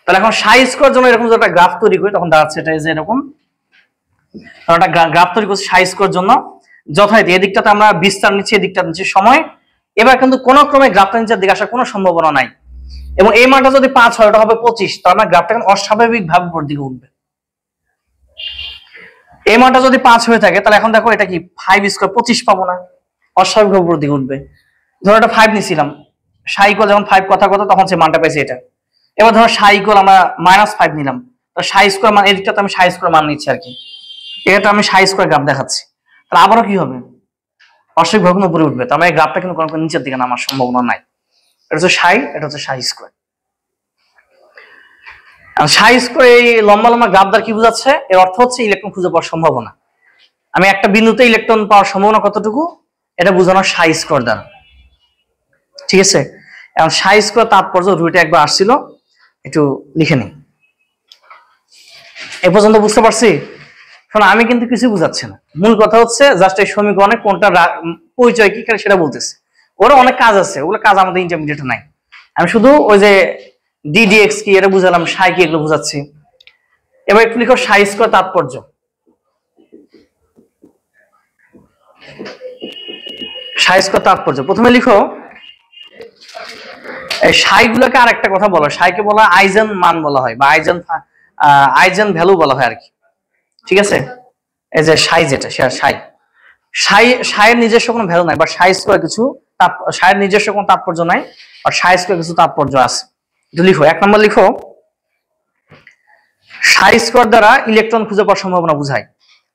তাহলে এখন সাই স্কোয়ার জন্য এরকম যদি একটা গ্রাফ তৈরি করি তখন দাঁড়াচ্ছে এটা যে এরকম একটা গ্রাফ তৈরি করছি সাই স্কোয়ার জন্য। যথারীতি এদিকটাতে আমরা বিস্তার নিচ্ছি, এদিকটা নিচ্ছি সময়। এবার কিন্তু কোন ক্রমে গ্রাফটা নিচের দিকে আসার কোনো সম্ভাবনা নাই। এবং এই মানটা যদি 5 হয় ওটা হবে 25, তার মানে গ্রাফটা অস্বাভাবিক ভাবে উপর দিকে উঠবে। এই মানটা যদি 5 হয়ে থাকে তাহলে এখন দেখো এটা কি 5 স্কোয়ার 25 পাবো না, অস্বাভাবিক ভাবে উপর দিকে উঠবে। ধরো এটা 5 নিছিলাম, সাই ইকুয়াল যখন 5 কথা তখন সে মানটা পাইছে এটা। এবার ধরো সাই ইকুয়াল আমরা -5 নিলাম, তো সাই স্কোয়ার মান এদিকটাতে আমি সাই স্কোয়ার মান নিচ্ছি আর কি, এটা আমি সাই স্কোয়ার গ্রাফ দেখাচ্ছি। তাহলে আবারও কি হবে? অস্বাভাবিক ভাবে উপরে উঠবে। তার মানে এই গ্রাফটা কিন্তু কোনো নিচের দিকে নামার সম্ভাবনা নাই। এটা হচ্ছে সাই, এটা হচ্ছে সাই স্কোয়ার। সাই স্কোয়ার এই লম্বা লম্বা গ্রাফ দ্বারা কি বোঝাচ্ছে? এর অর্থ হচ্ছে ইলেকট্রন খুঁজে পাওয়ার সম্ভাবনা। আমি একটা বিন্দুতে ইলেকট্রন পাওয়ার সম্ভাবনা কতটুকু এটা বোঝানো সাই স্কোয়ার দ্বারা, ঠিক আছে? এখন সাই স্কোয়ার তাৎপর্য রুটে একবার আসছিল, একটু লিখে নিই। এ পর্যন্ত বুঝতে পারছি? শোনো আমি কিন্তু কিছু বুঝাচ্ছি না, মূল কথা হচ্ছে জাস্ট এই সমীকরণে কোনটা পরিচয় কি সেটা বলতেছি। ওরা অনেক কাজ আছে, ওগুলো কাজ আমাদের ইন্টারমিডিয়েটে নাই। আমি শুধু ওই যে ডিডিএক্স কি এটা বুঝালাম, সাই কি এগুলো বুঝাচ্ছি। এবার একটু লিখো সাই স্কোয়ার তাৎপর্য। সাই স্কোয়ার তাৎপর্য প্রথমে লিখো। এই সাই গুলোকে আরেকটা কথা বলা হয়, সাইকে বলা আইজেন মান বলা হয় বা আইজেন ভ্যালু বলা হয় আর কি, ঠিক আছে? এই যে সাই যেটা সাই সাইয়ের নিজস্ব কোনো ভ্যালু নাই, বা সাই স্কোয়ার কিছু সাইয়ের নিজস্ব কোনো তাৎপর্য নাই, আর সাই স্কোয়ার কিছু তাৎপর্য আছে। লিখো 1 নম্বর লিখো, সাই স্কোয়ার দ্বারা ইলেকট্রন খুঁজে পাওয়ার সম্ভাবনা বুঝায়।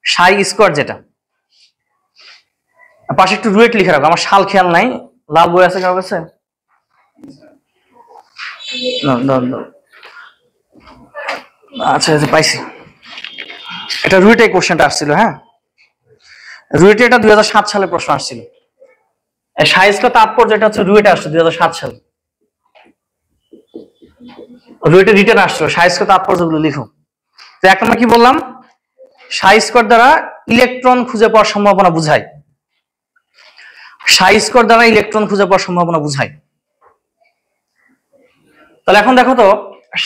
সাই স্কোয়ার যেটা, পাশে একটু রুয়েট লিখে রাখো, আমার সাল খেয়াল নাই। লাল বই আছে কারো কাছে? আচ্ছা পাইছি, এটা রুয়েটে কোশ্চেনটা আসছিল। হ্যাঁ, রুয়েটে এটা 2007 সালে প্রশ্ন আসছিল। সাই স্কোয়ার তাৎপর্য এটা হচ্ছে রুয়েটে আসছে 2007 সালে, রুয়েটে রিটার্ন আসছিল। সাই স্কোয়ার তাৎপর্যগুলো লিখো। তো 1 নম্বর কি বললাম? সাই স্কোয়ার দ্বারা ইলেকট্রন খুঁজে পাওয়ার সম্ভাবনা বুঝায়। সাই স্কোয়ার দ্বারা ইলেকট্রন খুঁজে পাওয়ার সম্ভাবনা বুঝায়। তাহলে এখন দেখো তো,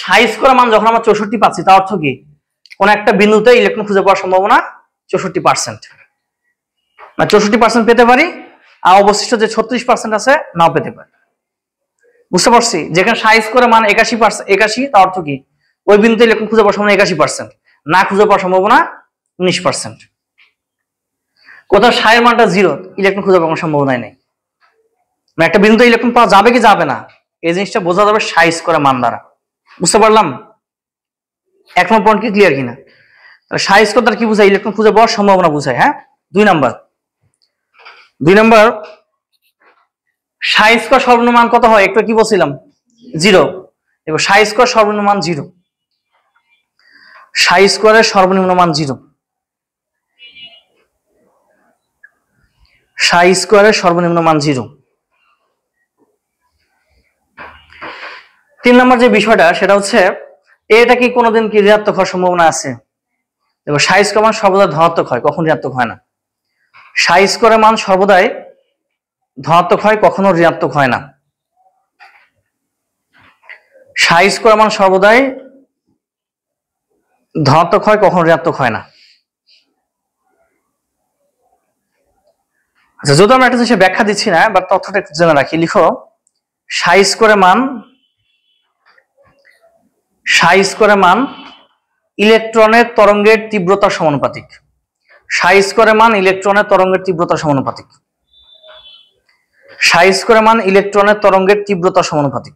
সাই স্কোয়ার মান যখন আমরা 64 পাচ্ছি তার অর্থ কি? কোন একটা বিন্দুতে ইলেকট্রন খুঁজে পাওয়ার সম্ভাবনা 64%, মানে 64% পেতে পারি, আর অবশিষ্ট যে 36% আছে নাও পেতে পারি। বুঝতে পারছি? যেখানে সাই স্কোয়ার মান 81, তার অর্থ কি? ওই বিন্দুতে ইলেকট্রন খুঁজে পাওয়ার সম্ভাবনা 81%, না খুঁজে পাওয়ার সম্ভাবনা 19%। কোথাও সাইয়ের মানটা 0, ইলেকট্রন খুঁজে পাওয়ার সম্ভাবনাই নেই। মানে একটা বিন্দুতে ইলেকট্রন পাওয়া যাবে কি যাবে না, এই জিনিসটা বোঝা যাবে সাই স্কোয়ার মান দ্বারা। বুঝতে পারলাম? 1 নম্বর পয়েন্ট কি ক্লিয়ার কিনা? তাহলে সাই স্কোয়ার দ্বারা কি বোঝায়? ইলেকট্রন খুঁজে পাওয়ার সম্ভাবনা বোঝায়। হ্যাঁ, 2 নম্বর সাই স্কোয়ার সর্বনিম্ন মান কত হয়? একটু কি বলছিলাম? 0। দেখো সাই স্কোয়ার সর্বনিম্ন মান 0, সাই স্কোয়ারের সর্বনিম্ন মান 0, সাই স্কোয়ারের সর্বনিম্ন মান 0। 3 নম্বর যে বিষয়টা সেটা হচ্ছে এটা কি কোনোদিন কি ঋণাত্মক হওয়ার সম্ভাবনা আছে? দেখো সাই স্কোয়ার মান সর্বদা ধনাত্মক হয়, কখন ঋণাত্মক হয় না। সাই স্কোয়ারের মান সর্বদাই ধনাত্মক হয়, কখনো ঋণাত্মক হয় না। সাই স্কোয়ার মান সর্বদাই ধনাত্মক হয়, কখনো ঋণাত্মক হয় না। আচ্ছা, যদি আমরা একটা জিনিসের ব্যাখ্যা দিচ্ছি না, বা তথ্যটা একটু জেনে রাখি, লিখো সাই স্কোয়ারের মান ইলেকট্রনের তরঙ্গের তীব্রতার সমানুপাতিক। সাই স্কোয়ারের মান ইলেকট্রনের তরঙ্গের তীব্রতার সমানুপাতিক। সাই স্কোয়ারের মান ইলেকট্রনের তরঙ্গের তীব্রতার সমানুপাতিক।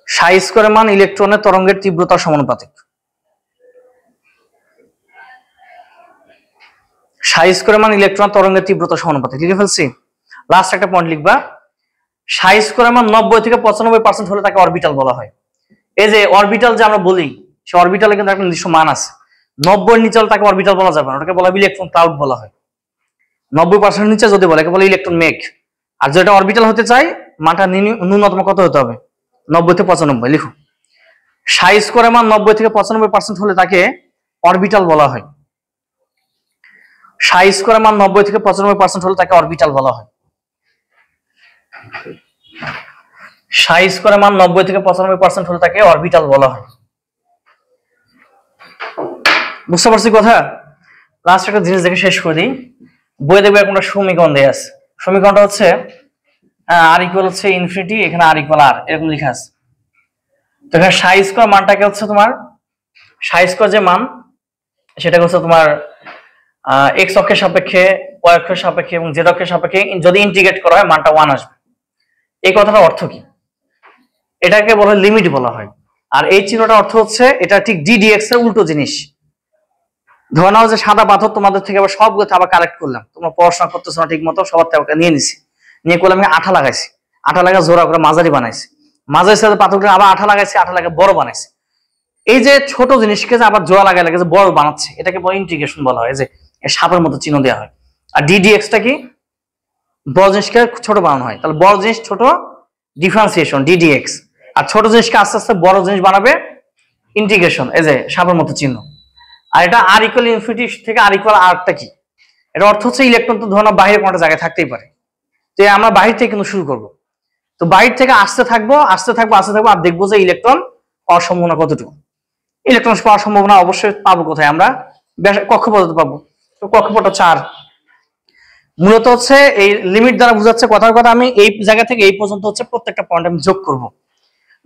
সাই স্কোয়ারের মান ইলেকট্রনের তরঙ্গের তীব্রতার সমানুপাতিক। সাই স্কোয়ারের মান ইলেকট্রন তরঙ্গের তীব্রতার সমানুপাতিক। লিখে ফেলছি। লাস্ট একটা পয়েন্ট লিখবা, সাই স্কোয়ারের মান 90 থেকে 95% হলে তাকে অরবিটাল বলা হয়। এই যে অরবিটাল যে আমরা বলি, সে অরবিটালে কিন্তু একটা নির্দিষ্ট মান আছে। 90 নিচে হলে তাকে অরবিটাল বলা যাবে না, ওটাকে বলা হয় ইলেকট্রন ক্লাউড বলা হয়। 90% নিচে যদি বলে, একে বলে ইলেকট্রন মেঘ। আর যেটা অরবিটাল হতে চাই, মানটা ন্যূনতম কত হতে হবে? 90 থেকে 95। লিখো সাই স্কোয়ারের মান 90 থেকে 95% হলে তাকে অরবিটাল বলা হয়। সাই স্কোয়ারের মান 90 থেকে 95% হলে তাকে অরবিটাল বলা হয়। সাই স্কোয়ারের মান 90 থেকে 95% হলে তাকে অরবিটাল বলা হয়। বুঝতে পারছি কথা? লাস্ট একটা জিনিস দেখে শেষ করে দিই। বইয়ে দেখবে একটা সমীকরণ দেয়া আছে। সমীকরণটা হচ্ছে আর ইকুয়াল হচ্ছে ইনফিনিটি, এখানে আর ইকুয়াল আর, এরকম লেখা আছে। তো এখানে সাই স্কোয়ার মানটাকে হচ্ছে তোমার, সাই স্কোয়ার যে মান সেটা হচ্ছে তোমার এক্স অক্ষের সাপেক্ষে, ওয়াই অক্ষের সাপেক্ষে এবং জেড অক্ষের সাপেক্ষে যদি ইন্টিগ্রেট করা হয় মানটা 1 আসবে। এই কথাটার অর্থ কি? এটাকে বলা হয় লিমিট বলা হয়। আর এই চিহ্নটা অর্থ হচ্ছে এটা ঠিক ddx এর উল্টো জিনিস। ধরে নাও যে সাদা পাথর তোমাদের থেকে আবার সবগুলো আবার কালেক্ট করলাম, তোমরা পড়াশোনা করতেছো না ঠিক মতো, সবার থেকে নিয়ে নিছি, নিয়ে করলাম আঠা লাগাইছি, আঠা লাগা জোড়া করে মাঝারি বানাইছি, মাঝারি সাথে পাথরটা আবার আঠা লাগাইছি, আঠা লাগা বড় বানাইছি। এই যে ছোট জিনিসকে যে আবার জোড়া লাগাই লাগে যে বড় বানাচ্ছে, এটাকে বলে ইন্টিগ্রেশন বলা হয়। যে সাপের মতো চিহ্ন দেওয়া হয়। আর ddx-টা কি? বড় জিনিসকে ছোট বানানো হয়, তাহলে বড় জিনিস ছোট ডিফারেন্সিয়েশন ddx, আর ছোট জিনিসকে আস্তে আস্তে বড় জিনিস বানাবে ইন্টিগ্রেশন, এই যে সাপের মতো চিহ্ন। আর এটা আর ইকুয়াল ইনফিনিটি থেকে আর ইকুয়াল আরটা কি? এটা অর্থ হচ্ছে ইলেকট্রন তো ধরো বাইরে কোনো জায়গায় থাকতেই পারে, তো আমরা বাহির থেকে কিন্তু শুরু করব। তো বাহির থেকে আসতে থাকবো আর দেখবো যে ইলেকট্রন পাওয়ার সম্ভাবনা কতটুকু। ইলেকট্রন পাওয়ার সম্ভাবনা অবশ্যই পাবো কোথায়? আমরা কক্ষপথে পাবো। তো কক্ষপথ 4 মূলত হচ্ছে এই লিমিট দ্বারা বোঝাচ্ছে। কথার কথা, আমি এই জায়গা থেকে এই পর্যন্ত হচ্ছে প্রত্যেকটা পয়েন্ট আমি যোগ করব।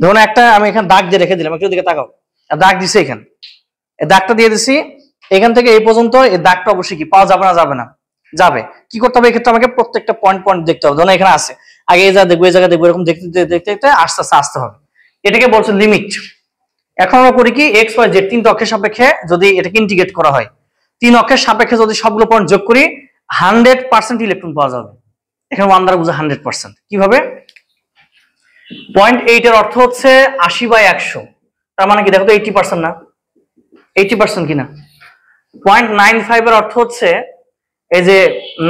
ধরুন একটা আমি এখানে দাগ দিয়ে রেখে দিলাম, একটু দিকে তাকাও, দাগ দিছি এখানে, এই দাগটা দিয়ে দিছি, এখান থেকে এই পর্যন্ত এই দাগটা অবশ্যই কি পাওয়া যাবে না? যাবে না, যাবে। কি করতে হবে? এক্ষেত্রে আমাকে প্রত্যেকটা পয়েন্ট পয়েন্ট দেখতে হবে। ধরুন এখানে আছে, আগে এই যা দেখবো, এই জায়গা দেখবো, এরকম দেখতে দেখতে দেখতে আস্তে আস্তে আসতে হবে। এটাকে বলছে লিমিট। এখন আমরা করি কি, এক্স ওয়াই জেড 3 অক্ষের সাপেক্ষে যদি এটাকে ইন্টিগ্রেট করা হয়, 3 অক্ষের সাপেক্ষে যদি সবগুলো পয়েন্ট যোগ করি 100% ইলেকট্রন পাওয়া যাবে। এখানে 1 দ্বারা বুঝা 100%। কিভাবে? 0.8 এর অর্থ হচ্ছে 80/100, তার মানে কি দেখো তো 80% না? 80% কিনা? 0.95 এর অর্থ হচ্ছে এই যে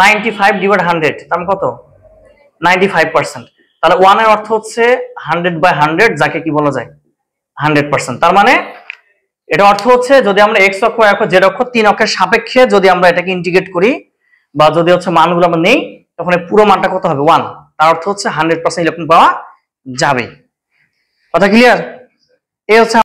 95/100, তার মানে কত? 95%। তাহলে 1 এর অর্থ হচ্ছে 100/100, যাকে কি বলা যায়? 100%। তার মানে এটা অর্থ হচ্ছে যদি আমরা এক্স অক্ষ, ওয়াই অক্ষ, জেড অক্ষ 3 অক্ষের সাপেক্ষে যদি আমরা এটাকে ইন্টিগ্রেট করি, বা যদি হচ্ছে মানগুলো আমরা নেই, তখন পুরো মানটা কত হবে? 1। তার অর্থ হচ্ছে 100% ইলেকট্রন পাওয়া যাবে। কথা ক্লিয়ার? এই হচ্ছে